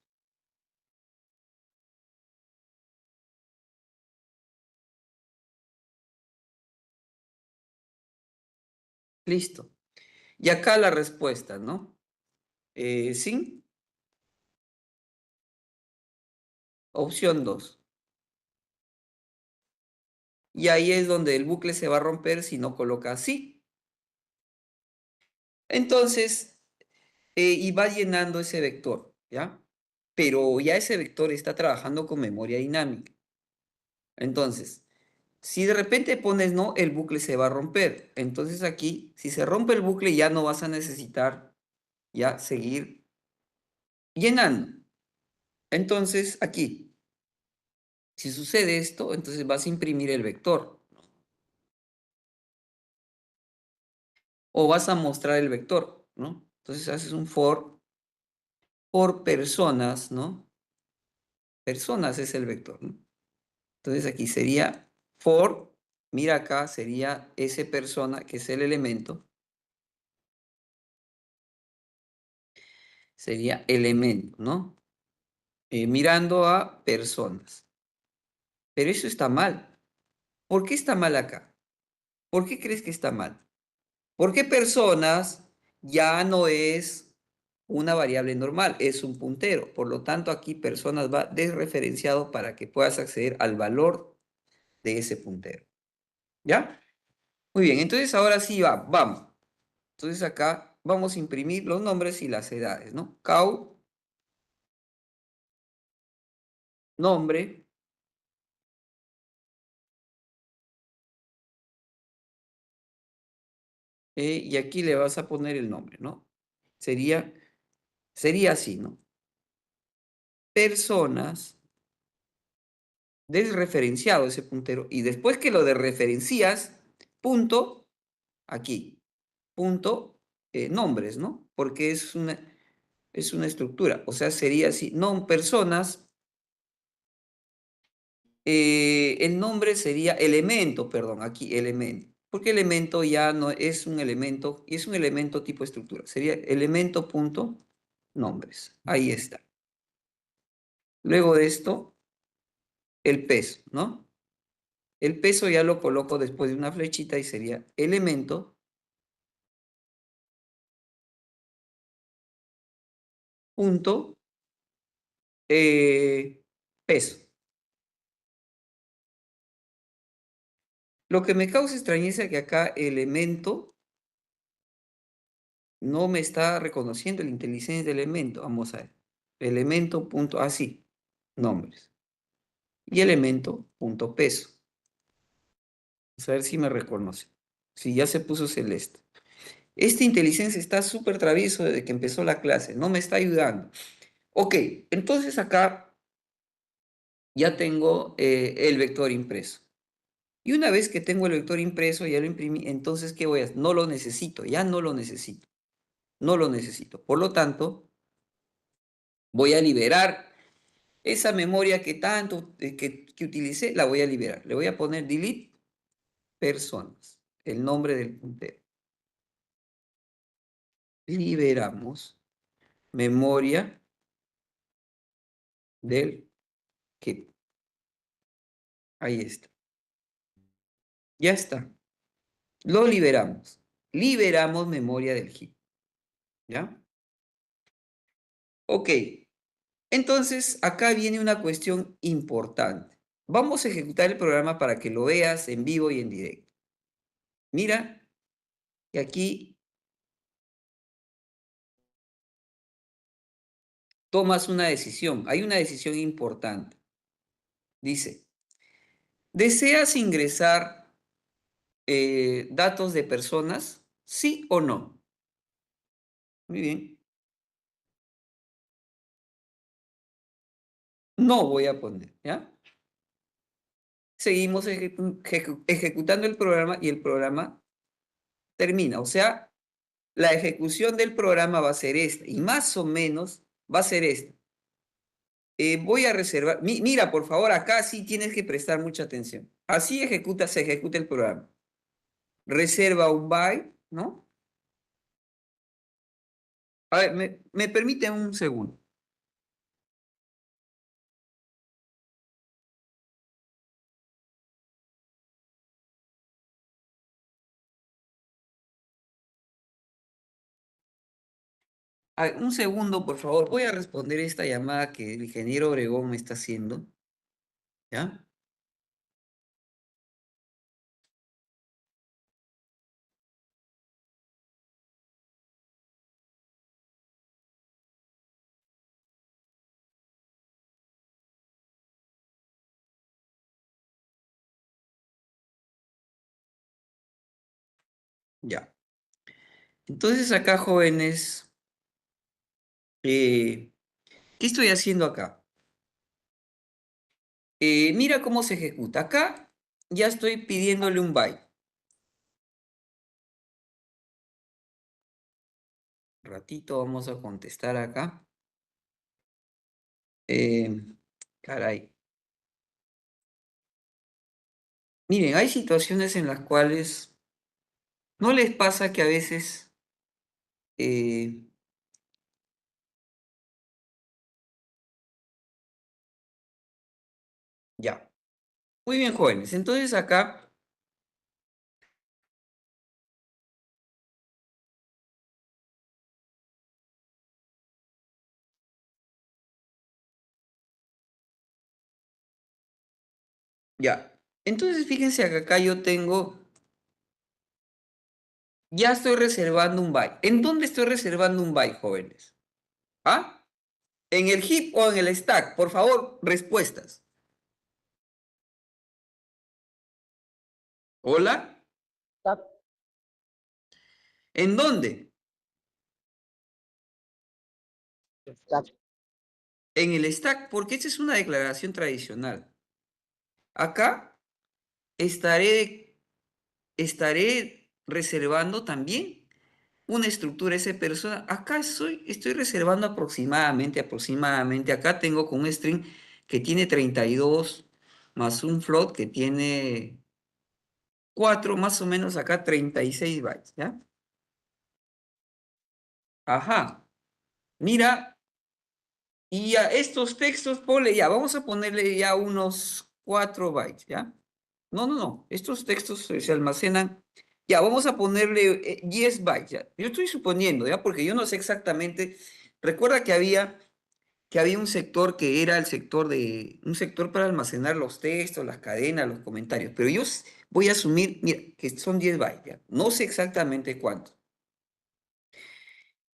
Listo. Y acá la respuesta, ¿no? Sí, opción 2. Y ahí es donde el bucle se va a romper si no coloca sí. Entonces, y va llenando ese vector, ¿ya? Pero ya ese vector está trabajando con memoria dinámica. Entonces, si de repente pones no, el bucle se va a romper. Entonces aquí, si se rompe el bucle, ya no vas a necesitar ya seguir llenando. Entonces, aquí, si sucede esto, entonces vas a imprimir el vector o vas a mostrar el vector, ¿no? Entonces haces un for por personas, ¿no? Personas es el vector, ¿no? Entonces aquí sería for, mira acá, sería ese persona, que es el elemento, sería elemento, ¿no? Mirando a personas. Pero eso está mal. ¿Por qué está mal acá? ¿Por qué crees que está mal? Porque personas ya no es una variable normal, es un puntero. Por lo tanto, aquí personas va desreferenciado para que puedas acceder al valor de ese puntero. ¿Ya? Muy bien, entonces ahora sí vamos. Entonces acá vamos a imprimir los nombres y las edades, ¿no? Cau, nombre, y aquí le vas a poner el nombre, ¿no? Sería, sería así, ¿no? Personas, desreferenciado ese puntero, y después que lo desreferencias, punto, aquí, punto, nombres, ¿no? Porque es una estructura, o sea, sería así, no personas, el nombre sería elemento, perdón, aquí elemento, porque elemento ya no es un elemento, y es un elemento tipo estructura, sería elemento punto nombres, ahí está. Luego de esto, el peso, ¿no? El peso ya lo coloco después de una flechita y sería elemento punto peso. Lo que me causa extrañeza es que acá elemento no me está reconociendo la inteligencia de elemento. Vamos a ver. Elemento punto, así, nombres. Y elemento punto peso. Vamos a ver si me reconoce. Si ya se puso celeste. Esta inteligencia está súper travieso desde que empezó la clase. No me está ayudando. Ok, entonces acá ya tengo el vector impreso. Y una vez que tengo el vector impreso, ya lo imprimí, entonces, ¿qué voy a hacer? No lo necesito, ya no lo necesito. No lo necesito. Por lo tanto, voy a liberar esa memoria que tanto que utilicé, la voy a liberar. Le voy a poner delete personas, el nombre del puntero. Liberamos memoria del heap. Ahí está. Ya está. Lo liberamos. Liberamos memoria del heap. ¿Ya? Ok. Entonces, acá viene una cuestión importante. Vamos a ejecutar el programa para que lo veas en vivo y en directo. Mira, y aquí tomas una decisión. Hay una decisión importante. Dice, ¿deseas ingresar datos de personas? ¿Sí o no? Muy bien. No voy a poner, ¿ya? Seguimos ejecutando el programa y el programa termina. O sea, la ejecución del programa va a ser esta y más o menos va a ser esta. Voy a reservar, mira, por favor, acá sí tienes que prestar mucha atención. Así se ejecuta el programa. Reserva un byte, ¿no? A ver, me permite un segundo. A ver, un segundo, por favor. Voy a responder esta llamada que el ingeniero Obregón me está haciendo. ¿Ya? Ya. Entonces acá, jóvenes, ¿qué estoy haciendo acá? Mira cómo se ejecuta. Acá ya estoy pidiéndole un byte. Un ratito vamos a contestar acá. Eh, caray. Miren, hay situaciones en las cuales no les pasa que a veces, eh, ya. Muy bien, jóvenes. Entonces acá Ya. Entonces, fíjense que acá yo tengo, ya estoy reservando un byte. ¿En dónde estoy reservando un byte, jóvenes? ¿Ah? ¿En el heap o en el stack? Por favor, respuestas. ¿Hola? Stack, ¿En dónde? stack. En el stack, porque esta es una declaración tradicional. Acá estaré reservando también una estructura S persona. Acá estoy reservando aproximadamente. Acá tengo con un string que tiene 32 más un float que tiene 4 más o menos acá 36 bytes, ¿ya? Ajá. Mira, y a estos textos, ponle ya, vamos a ponerle ya unos 4 bytes, ¿ya? No. Estos textos se almacenan. Ya, vamos a ponerle 10 bytes, ¿ya? Yo estoy suponiendo, ¿ya? Porque yo no sé exactamente. Recuerda que había un sector que era el sector un sector para almacenar los textos, las cadenas, los comentarios. Pero yo voy a asumir, mira, que son 10 bytes, ¿ya? No sé exactamente cuánto.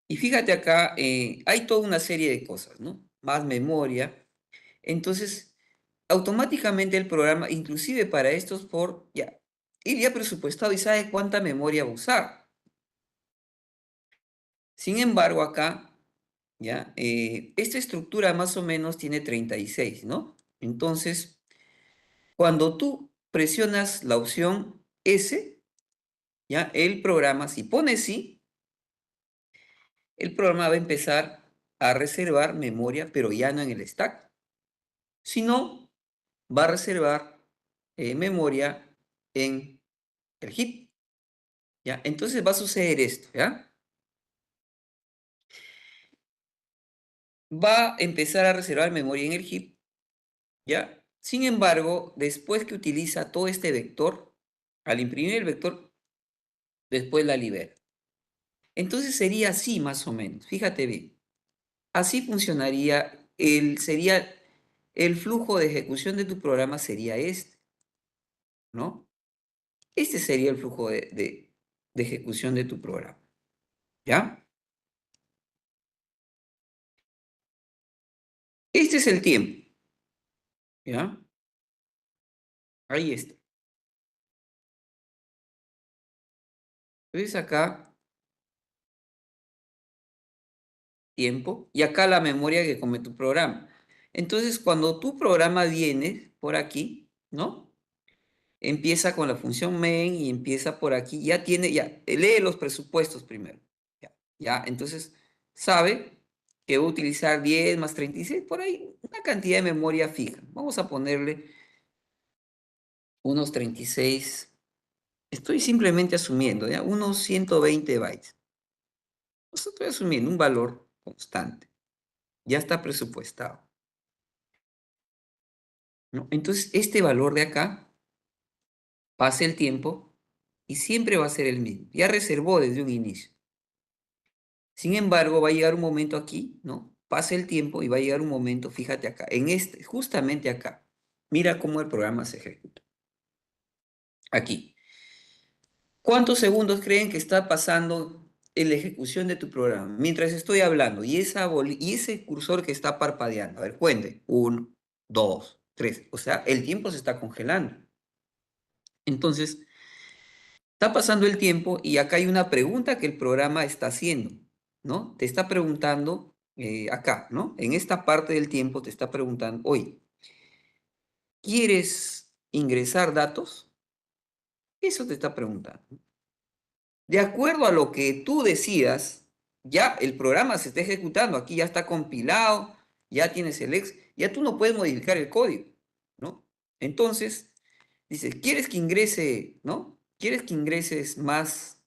Y fíjate acá, hay toda una serie de cosas, ¿no? Más memoria. Entonces, automáticamente el programa, inclusive para estos ya, él ya presupuestado y sabe cuánta memoria va a usar. Sin embargo, acá, ya, esta estructura más o menos tiene 36, ¿no? Entonces, cuando tú presionas la opción S, ya, el programa, si pones sí, el programa va a empezar a reservar memoria, pero ya no en el stack, sino va a reservar memoria en el heap. ¿Ya? Entonces va a suceder esto, ¿ya? Va a empezar a reservar memoria en el heap, ¿ya? Sin embargo, después que utiliza todo este vector, al imprimir el vector, después la libera. Entonces sería así más o menos, fíjate bien. Así funcionaría, sería el flujo de ejecución de tu programa sería este, ¿no? Este sería el flujo de ejecución de tu programa, ¿ya? Este es el tiempo, ¿ya? Ahí está. Entonces acá tiempo y acá la memoria que come tu programa. Entonces, cuando tu programa viene por aquí, ¿no? Empieza con la función main y empieza por aquí, lee los presupuestos primero. Ya, entonces sabe que va a utilizar 10 más 36 por ahí, una cantidad de memoria fija. Vamos a ponerle unos 36, estoy simplemente asumiendo, ¿ya? Unos 120 bytes. Estoy asumiendo un valor constante. Ya está presupuestado, ¿no? Entonces, este valor de acá pasa el tiempo y siempre va a ser el mismo. Ya reservó desde un inicio. Sin embargo, va a llegar un momento aquí, ¿no? Pasa el tiempo y va a llegar un momento, fíjate acá, justamente acá. Mira cómo el programa se ejecuta. Aquí. ¿Cuántos segundos creen que está pasando en la ejecución de tu programa? Mientras estoy hablando y ese cursor que está parpadeando. A ver, cuente. 1, 2, 3. O sea, el tiempo se está congelando. Entonces, está pasando el tiempo y acá hay una pregunta que el programa está haciendo, ¿no? Te está preguntando acá, ¿no? En esta parte del tiempo te está preguntando, oye, ¿quieres ingresar datos? Eso te está preguntando. De acuerdo a lo que tú decidas, ya el programa se está ejecutando, aquí ya está compilado, ya tienes el ex, ya tú no puedes modificar el código, ¿no? Entonces, dices, ¿quieres que ingrese, ¿no? ¿Quieres que ingreses más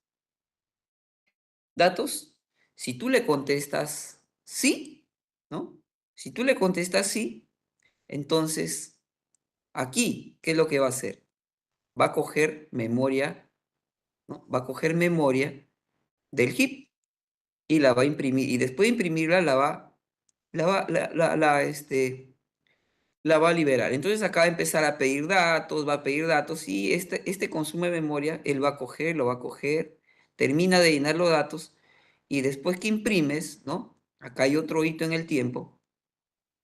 datos? Si tú le contestas sí, ¿no? Si tú le contestas sí, entonces aquí, ¿qué es lo que va a hacer? Va a coger memoria, ¿no? Va a coger memoria del heap y la va a imprimir. Y después de imprimirla, la va, la va a liberar. Entonces acá va a empezar a pedir datos, va a pedir datos y este consume memoria, él va a coger, lo va a coger, termina de llenar los datos y después que imprimes, ¿no? Acá hay otro hito en el tiempo,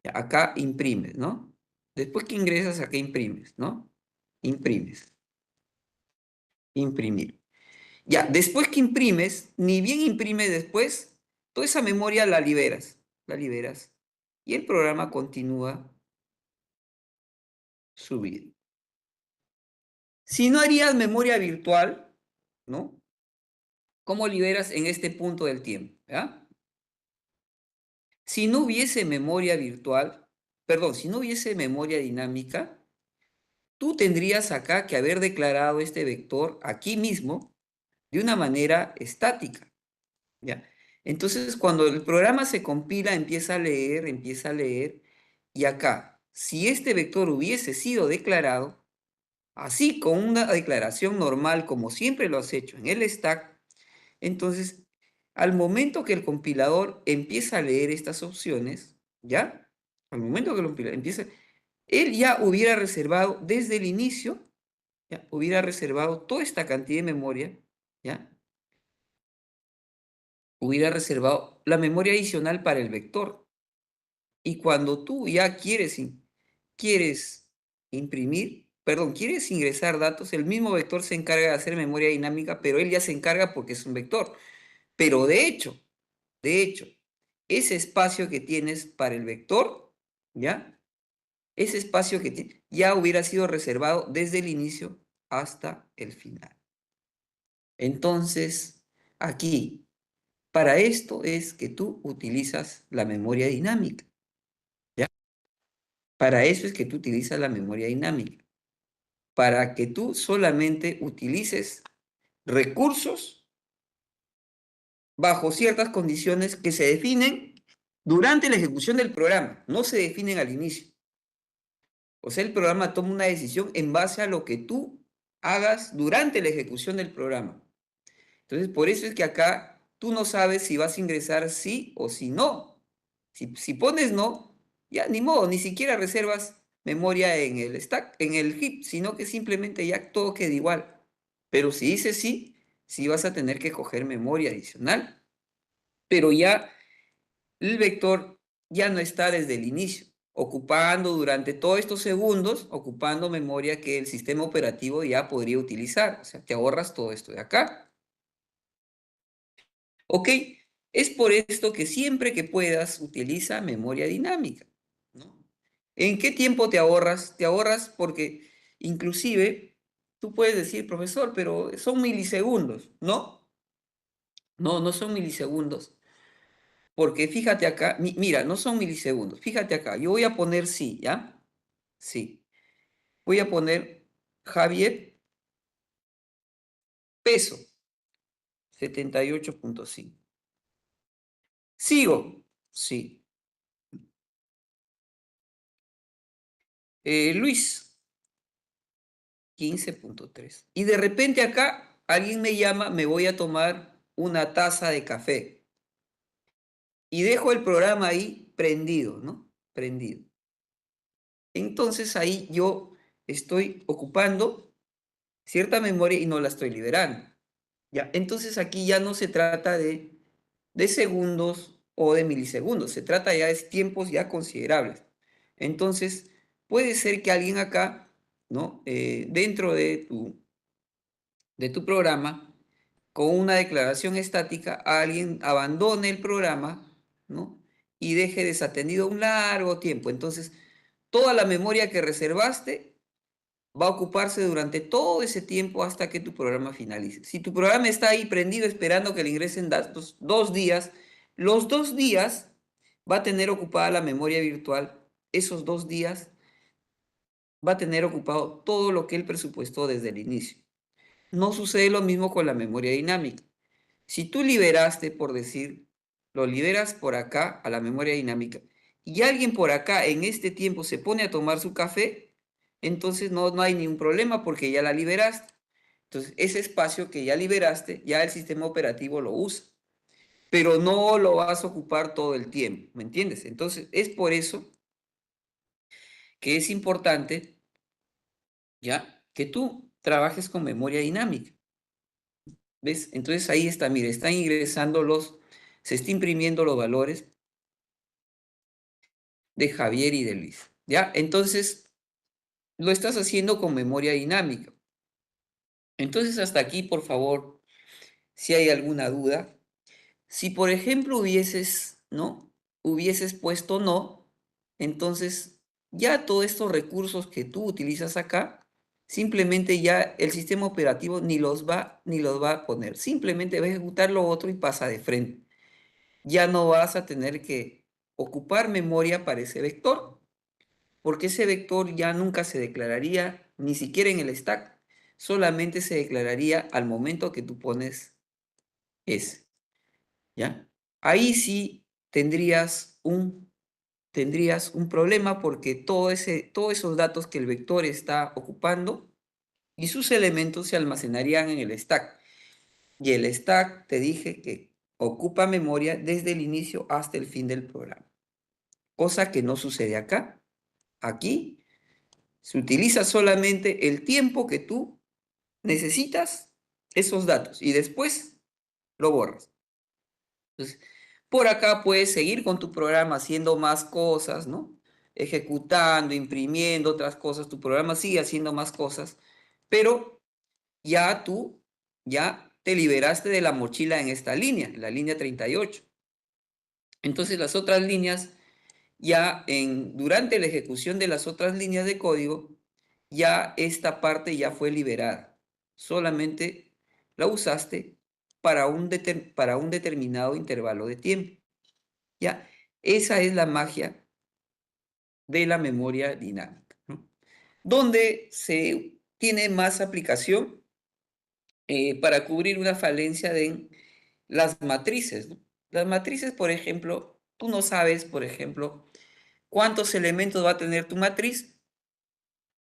ya, acá imprimes, ¿no? Después que ingresas, acá imprimes, ¿no? Imprimes, imprimir. Ya, después que imprimes, ni bien imprimes después, toda esa memoria la liberas y el programa continúa su vida. Si no harías memoria virtual, ¿no? ¿Cómo liberas en este punto del tiempo? ¿Ya? Si no hubiese memoria virtual, perdón, si no hubiese memoria dinámica, tú tendrías acá que haber declarado este vector aquí mismo de una manera estática, ¿ya? Entonces, cuando el programa se compila, empieza a leer, y acá, si este vector hubiese sido declarado, así con una declaración normal, como siempre lo has hecho en el stack, entonces, al momento que el compilador empieza a leer estas opciones, ¿ya? Al momento que el compilador empieza, él ya hubiera reservado desde el inicio, ya, hubiera reservado toda esta cantidad de memoria, ¿ya? Hubiera reservado la memoria adicional para el vector. Y cuando tú ya quieres imprimir, perdón, quieres ingresar datos, el mismo vector se encarga de hacer memoria dinámica, pero él ya se encarga porque es un vector. Pero de hecho, ese espacio que tienes para el vector, ¿ya? Ese espacio ya hubiera sido reservado desde el inicio hasta el final. Entonces, aquí, para esto es que tú utilizas la memoria dinámica, ¿ya? Para eso es que tú utilizas la memoria dinámica, para que tú solamente utilices recursos bajo ciertas condiciones que se definen durante la ejecución del programa, no se definen al inicio. O sea, el programa toma una decisión en base a lo que tú hagas durante la ejecución del programa. Entonces, por eso es que acá tú no sabes si vas a ingresar sí o si no. Si pones no, ya ni modo, ni siquiera reservas memoria en el stack, en el heap, sino que simplemente ya todo queda igual. Pero si dices sí, sí vas a tener que coger memoria adicional. Pero ya el vector ya no está desde el inicio, ocupando durante todos estos segundos, ocupando memoria que el sistema operativo ya podría utilizar. O sea, te ahorras todo esto de acá. ¿Ok? Es por esto que siempre que puedas utiliza memoria dinámica, ¿no? ¿En qué tiempo te ahorras? Te ahorras porque inclusive tú puedes decir, profesor, pero son milisegundos, ¿no? No, no son milisegundos. Porque fíjate acá, mira, no son milisegundos. Fíjate acá, yo voy a poner sí, ¿ya? Sí. Voy a poner Javier peso, 78.5. Sigo, sí. Luis, 15.3. Y de repente acá alguien me llama, me voy a tomar una taza de café. Y dejo el programa ahí prendido, ¿no? Prendido. Entonces ahí yo estoy ocupando cierta memoria y no la estoy liberando. Ya, entonces aquí ya no se trata de segundos o de milisegundos, se trata ya de tiempos ya considerables. Entonces, puede ser que alguien acá, ¿no? Dentro de tu programa, con una declaración estática, alguien abandone el programa, ¿no? Y deje desatendido un largo tiempo. Entonces, toda la memoria que reservaste va a ocuparse durante todo ese tiempo hasta que tu programa finalice. Si tu programa está ahí prendido esperando que le ingresen datos 2 días, los 2 días va a tener ocupada la memoria virtual. Esos 2 días va a tener ocupado todo lo que él presupuestó desde el inicio. No sucede lo mismo con la memoria dinámica. Si tú liberaste, por decir, lo liberas por acá a la memoria dinámica y alguien por acá en este tiempo se pone a tomar su café, entonces no hay ningún problema porque ya la liberaste. Entonces, ese espacio que ya liberaste, ya el sistema operativo lo usa, pero no lo vas a ocupar todo el tiempo, ¿me entiendes? Entonces, es por eso que es importante, ¿ya? Que tú trabajes con memoria dinámica, ¿ves? Entonces ahí está, mire, están ingresando se está imprimiendo los valores de Javier y de Luis, ¿ya? Entonces, lo estás haciendo con memoria dinámica. Entonces, hasta aquí, por favor, si hay alguna duda. Si, por ejemplo, ¿no? Hubieses puesto no, entonces ya todos estos recursos que tú utilizas acá, simplemente ya el sistema operativo ni los va a poner. Simplemente va a ejecutar lo otro y pasa de frente. Ya no vas a tener que ocupar memoria para ese vector, porque ese vector ya nunca se declararía, ni siquiera en el stack, solamente se declararía al momento que tú pones ese, ¿ya? Ahí sí tendrías un problema porque todos esos datos que el vector está ocupando y sus elementos se almacenarían en el stack. Y el stack, te dije que ocupa memoria desde el inicio hasta el fin del programa, cosa que no sucede acá. Aquí se utiliza solamente el tiempo que tú necesitas esos datos y después lo borras. Entonces, por acá puedes seguir con tu programa haciendo más cosas, ¿no? Ejecutando, imprimiendo otras cosas. Tu programa sigue haciendo más cosas, pero ya te liberaste de la mochila en esta línea, la línea 38. Entonces, las otras líneas durante la ejecución de las otras líneas de código, ya esta parte ya fue liberada. Solamente la usaste para un determinado intervalo de tiempo. ¿Ya? Esa es la magia de la memoria dinámica, ¿no? Donde se tiene más aplicación para cubrir una falencia de las matrices, ¿no? Las matrices, por ejemplo, tú no sabes, por ejemplo, cuántos elementos va a tener tu matriz,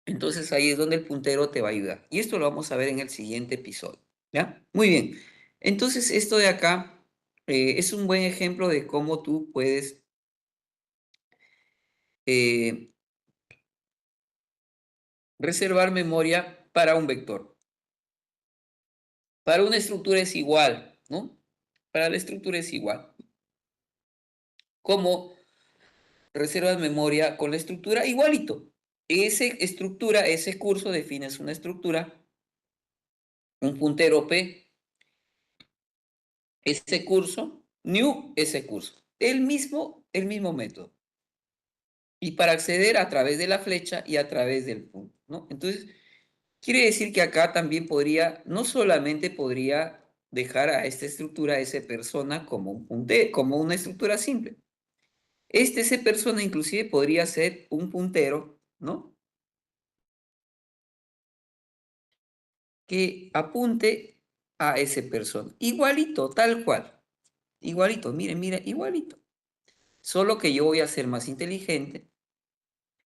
entonces ahí es donde el puntero te va a ayudar. Y esto lo vamos a ver en el siguiente episodio, ¿ya? Muy bien. Entonces, esto de acá es un buen ejemplo de cómo tú puedes eh, reservar memoria para un vector. Para una estructura es igual, ¿no? Para la estructura es igual. ¿Cómo reservas memoria con la estructura? Igualito. Ese curso defines una estructura, un puntero P, ese curso, new, ese curso. El mismo método. Y para acceder a través de la flecha y a través del punto, ¿no? Entonces, quiere decir que acá también no solamente podría dejar a esta estructura, a esa persona, como una estructura simple. Esa persona inclusive podría ser un puntero, ¿no? Que apunte a esa persona. Igualito, tal cual. Igualito, mire, igualito. Solo que yo voy a ser más inteligente.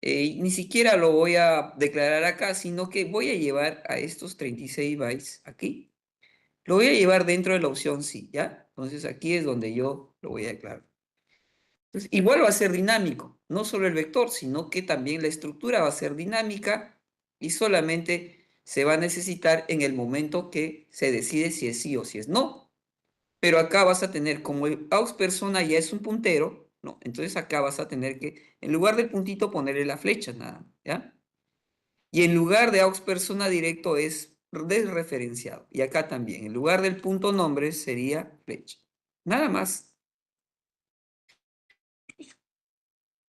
Ni siquiera lo voy a declarar acá, sino que voy a llevar a estos 36 bytes aquí. Lo voy a llevar dentro de la opción sí, ¿ya? Entonces aquí es donde yo lo voy a declarar. Entonces, igual va a ser dinámico, no solo el vector, sino que también la estructura va a ser dinámica y solamente se va a necesitar en el momento que se decide si es sí o si es no. Pero acá vas a tener, como el aux persona ya es un puntero, ¿no? Entonces acá vas a tener que, en lugar del puntito, ponerle la flecha, nada, ¿ya? Y en lugar de aux persona directo es desreferenciado. Y acá también, en lugar del punto nombre sería flecha. Nada más.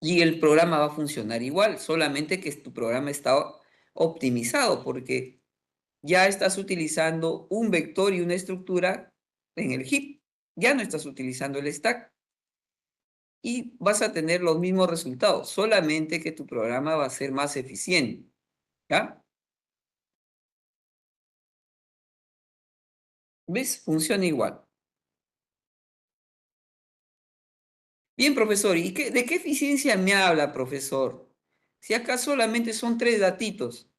Y el programa va a funcionar igual, solamente que tu programa está optimizado porque ya estás utilizando un vector y una estructura en el heap. Ya no estás utilizando el stack. Y vas a tener los mismos resultados, solamente que tu programa va a ser más eficiente. ¿Ya? ¿Ves? Funciona igual. Bien, profesor, de qué eficiencia me habla, profesor? Si acá solamente son 3 datitos.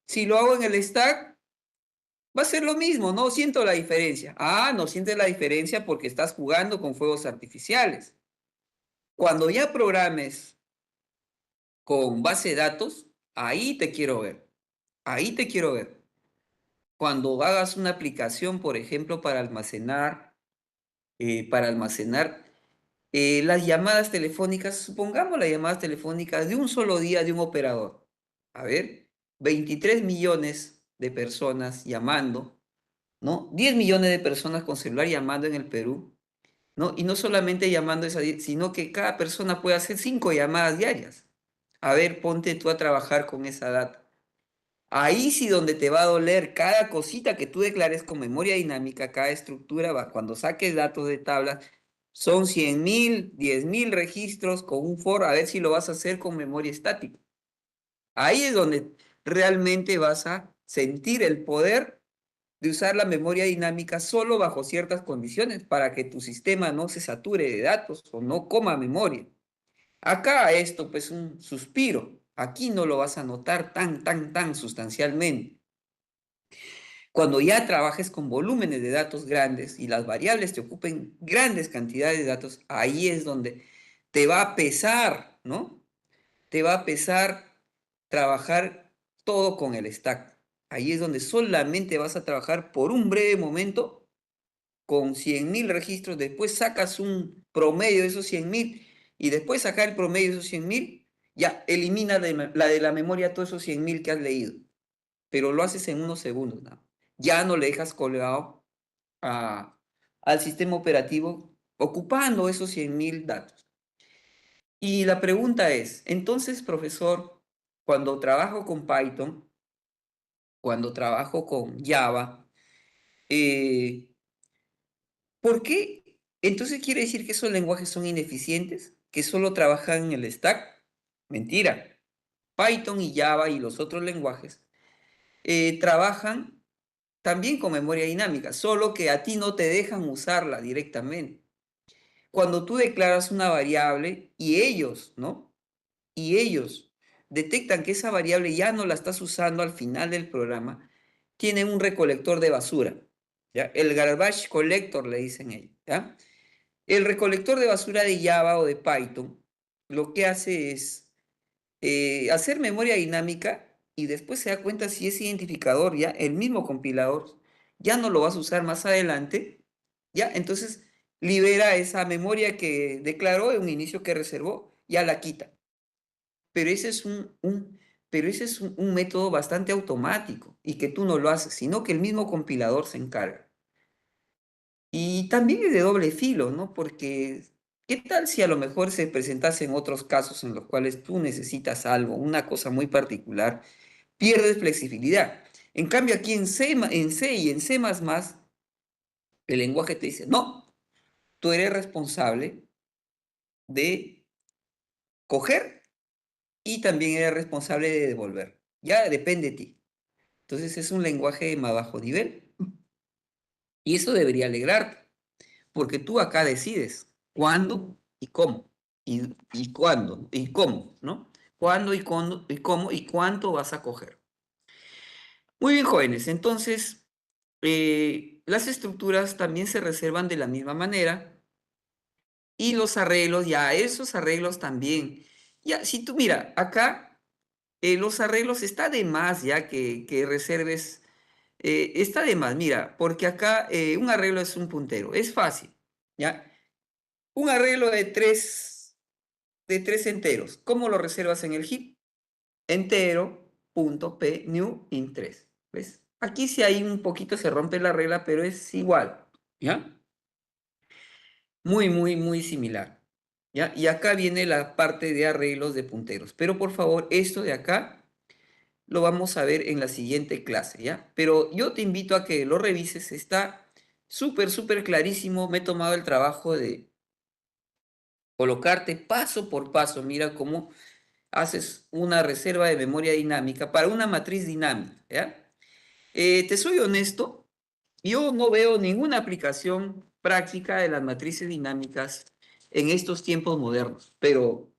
Si lo hago en el stack, va a ser lo mismo, no siento la diferencia. Ah, no sientes la diferencia porque estás jugando con fuegos artificiales. Cuando ya programes con base de datos, ahí te quiero ver. Ahí te quiero ver. Cuando hagas una aplicación, por ejemplo, para almacenar las llamadas telefónicas, supongamos las llamadas telefónicas de un solo día de un operador. A ver, 23 millones de personas llamando, ¿no? 10 millones de personas con celular llamando en el Perú, ¿no? Y no solamente llamando esa, sino que cada persona puede hacer 5 llamadas diarias. A ver, ponte tú a trabajar con esa data. Ahí sí donde te va a doler cada cosita que tú declares con memoria dinámica, cada estructura, va, cuando saques datos de tablas, son 100.000, 10.000 registros con un for, a ver si lo vas a hacer con memoria estática. Ahí es donde realmente vas a sentir el poder de usar la memoria dinámica solo bajo ciertas condiciones para que tu sistema no se sature de datos o no coma memoria. Acá esto pues un suspiro. Aquí no lo vas a notar tan sustancialmente. Cuando ya trabajes con volúmenes de datos grandes y las variables te ocupen grandes cantidades de datos, ahí es donde te va a pesar, ¿no? Te va a pesar trabajar todo con el stack. Ahí es donde solamente vas a trabajar por un breve momento con 100.000 registros, después sacas un promedio de esos 100.000 y después sacar el promedio de esos 100.000, ya elimina de la memoria todos esos 100.000 que has leído, pero lo haces en unos segundos, ¿no? Ya no le dejas colgado a- al sistema operativo ocupando esos 100.000 datos. Y la pregunta es, entonces, profesor, cuando trabajo con Python, cuando trabajo con Java, eh, ¿por qué? Entonces quiere decir que esos lenguajes son ineficientes, que solo trabajan en el stack. Mentira. Python y Java y los otros lenguajes trabajan también con memoria dinámica, solo que a ti no te dejan usarla directamente. Cuando tú declaras una variable y ellos, ¿no? Y ellos detectan que esa variable ya no la estás usando al final del programa, tienen un recolector de basura, ¿ya? El garbage collector le dicen ellos, ¿ya? El recolector de basura de Java o de Python lo que hace es hacer memoria dinámica y después se da cuenta si ese identificador ya, el mismo compilador, ya no lo vas a usar más adelante, ya, entonces libera esa memoria que declaró en un inicio que reservó, ya la quita. Pero ese es pero ese es un método bastante automático y que tú no lo haces, sino que el mismo compilador se encarga. Y también es de doble filo, ¿no? Porque, ¿qué tal si a lo mejor se presentasen otros casos en los cuales tú necesitas algo, una cosa muy particular, pierdes flexibilidad? En cambio, aquí en C y en C++, el lenguaje te dice, no, tú eres responsable de coger y también eres responsable de devolver. Ya depende de ti. Entonces es un lenguaje de más bajo nivel y eso debería alegrarte. Porque tú acá decides cuándo y cómo, y cuándo y cómo, ¿no? Cuándo y cómo y cuánto vas a coger. Muy bien, jóvenes, entonces las estructuras también se reservan de la misma manera y los arreglos, ya esos arreglos también. Ya, si tú mira, acá los arreglos está de más ya que reserves, está de más, mira, porque acá un arreglo es un puntero, es fácil, ¿ya? Un arreglo de tres enteros. ¿Cómo lo reservas en el heap? Entero, punto, p, new, int 3. ¿Ves? Aquí sí hay un poquito, se rompe la regla, pero es igual. ¿Ya? Muy similar. ¿Ya? Y acá viene la parte de arreglos de punteros. Pero por favor, esto de acá lo vamos a ver en la siguiente clase, ¿ya? Pero yo te invito a que lo revises. Está súper clarísimo. Me he tomado el trabajo de colocarte paso por paso. Mira cómo haces una reserva de memoria dinámica para una matriz dinámica, ¿ya? Te soy honesto, yo no veo ninguna aplicación práctica de las matrices dinámicas en estos tiempos modernos, pero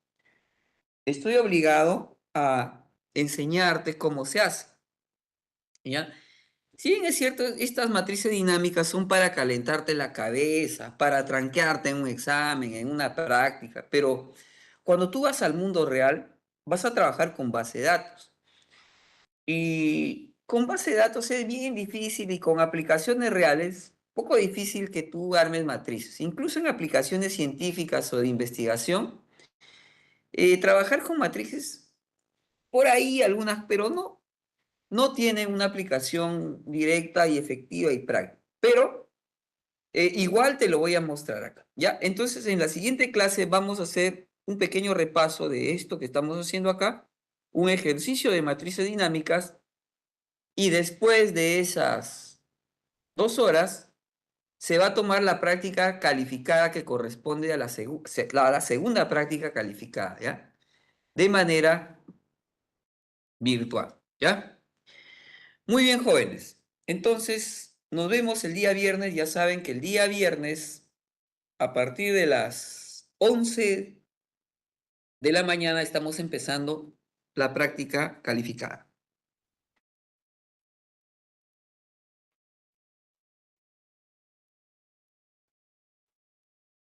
estoy obligado a enseñarte cómo se hace, ¿ya? Si bien es cierto, estas matrices dinámicas son para calentarte la cabeza, para tranquearte en un examen, en una práctica, pero cuando tú vas al mundo real, vas a trabajar con base de datos. Y con base de datos es bien difícil y con aplicaciones reales, poco difícil que tú armes matrices. Incluso en aplicaciones científicas o de investigación, trabajar con matrices, por ahí algunas, pero no tienen una aplicación directa y efectiva y práctica. Pero igual te lo voy a mostrar acá, ¿ya? Entonces, en la siguiente clase vamos a hacer un pequeño repaso de esto que estamos haciendo acá, un ejercicio de matrices dinámicas y después de esas 2 horas se va a tomar la práctica calificada que corresponde a la segunda práctica calificada, ¿ya? De manera virtual, ¿ya? Muy bien, jóvenes. Entonces, nos vemos el día viernes. Ya saben que el día viernes, a partir de las 11 de la mañana, estamos empezando la práctica calificada.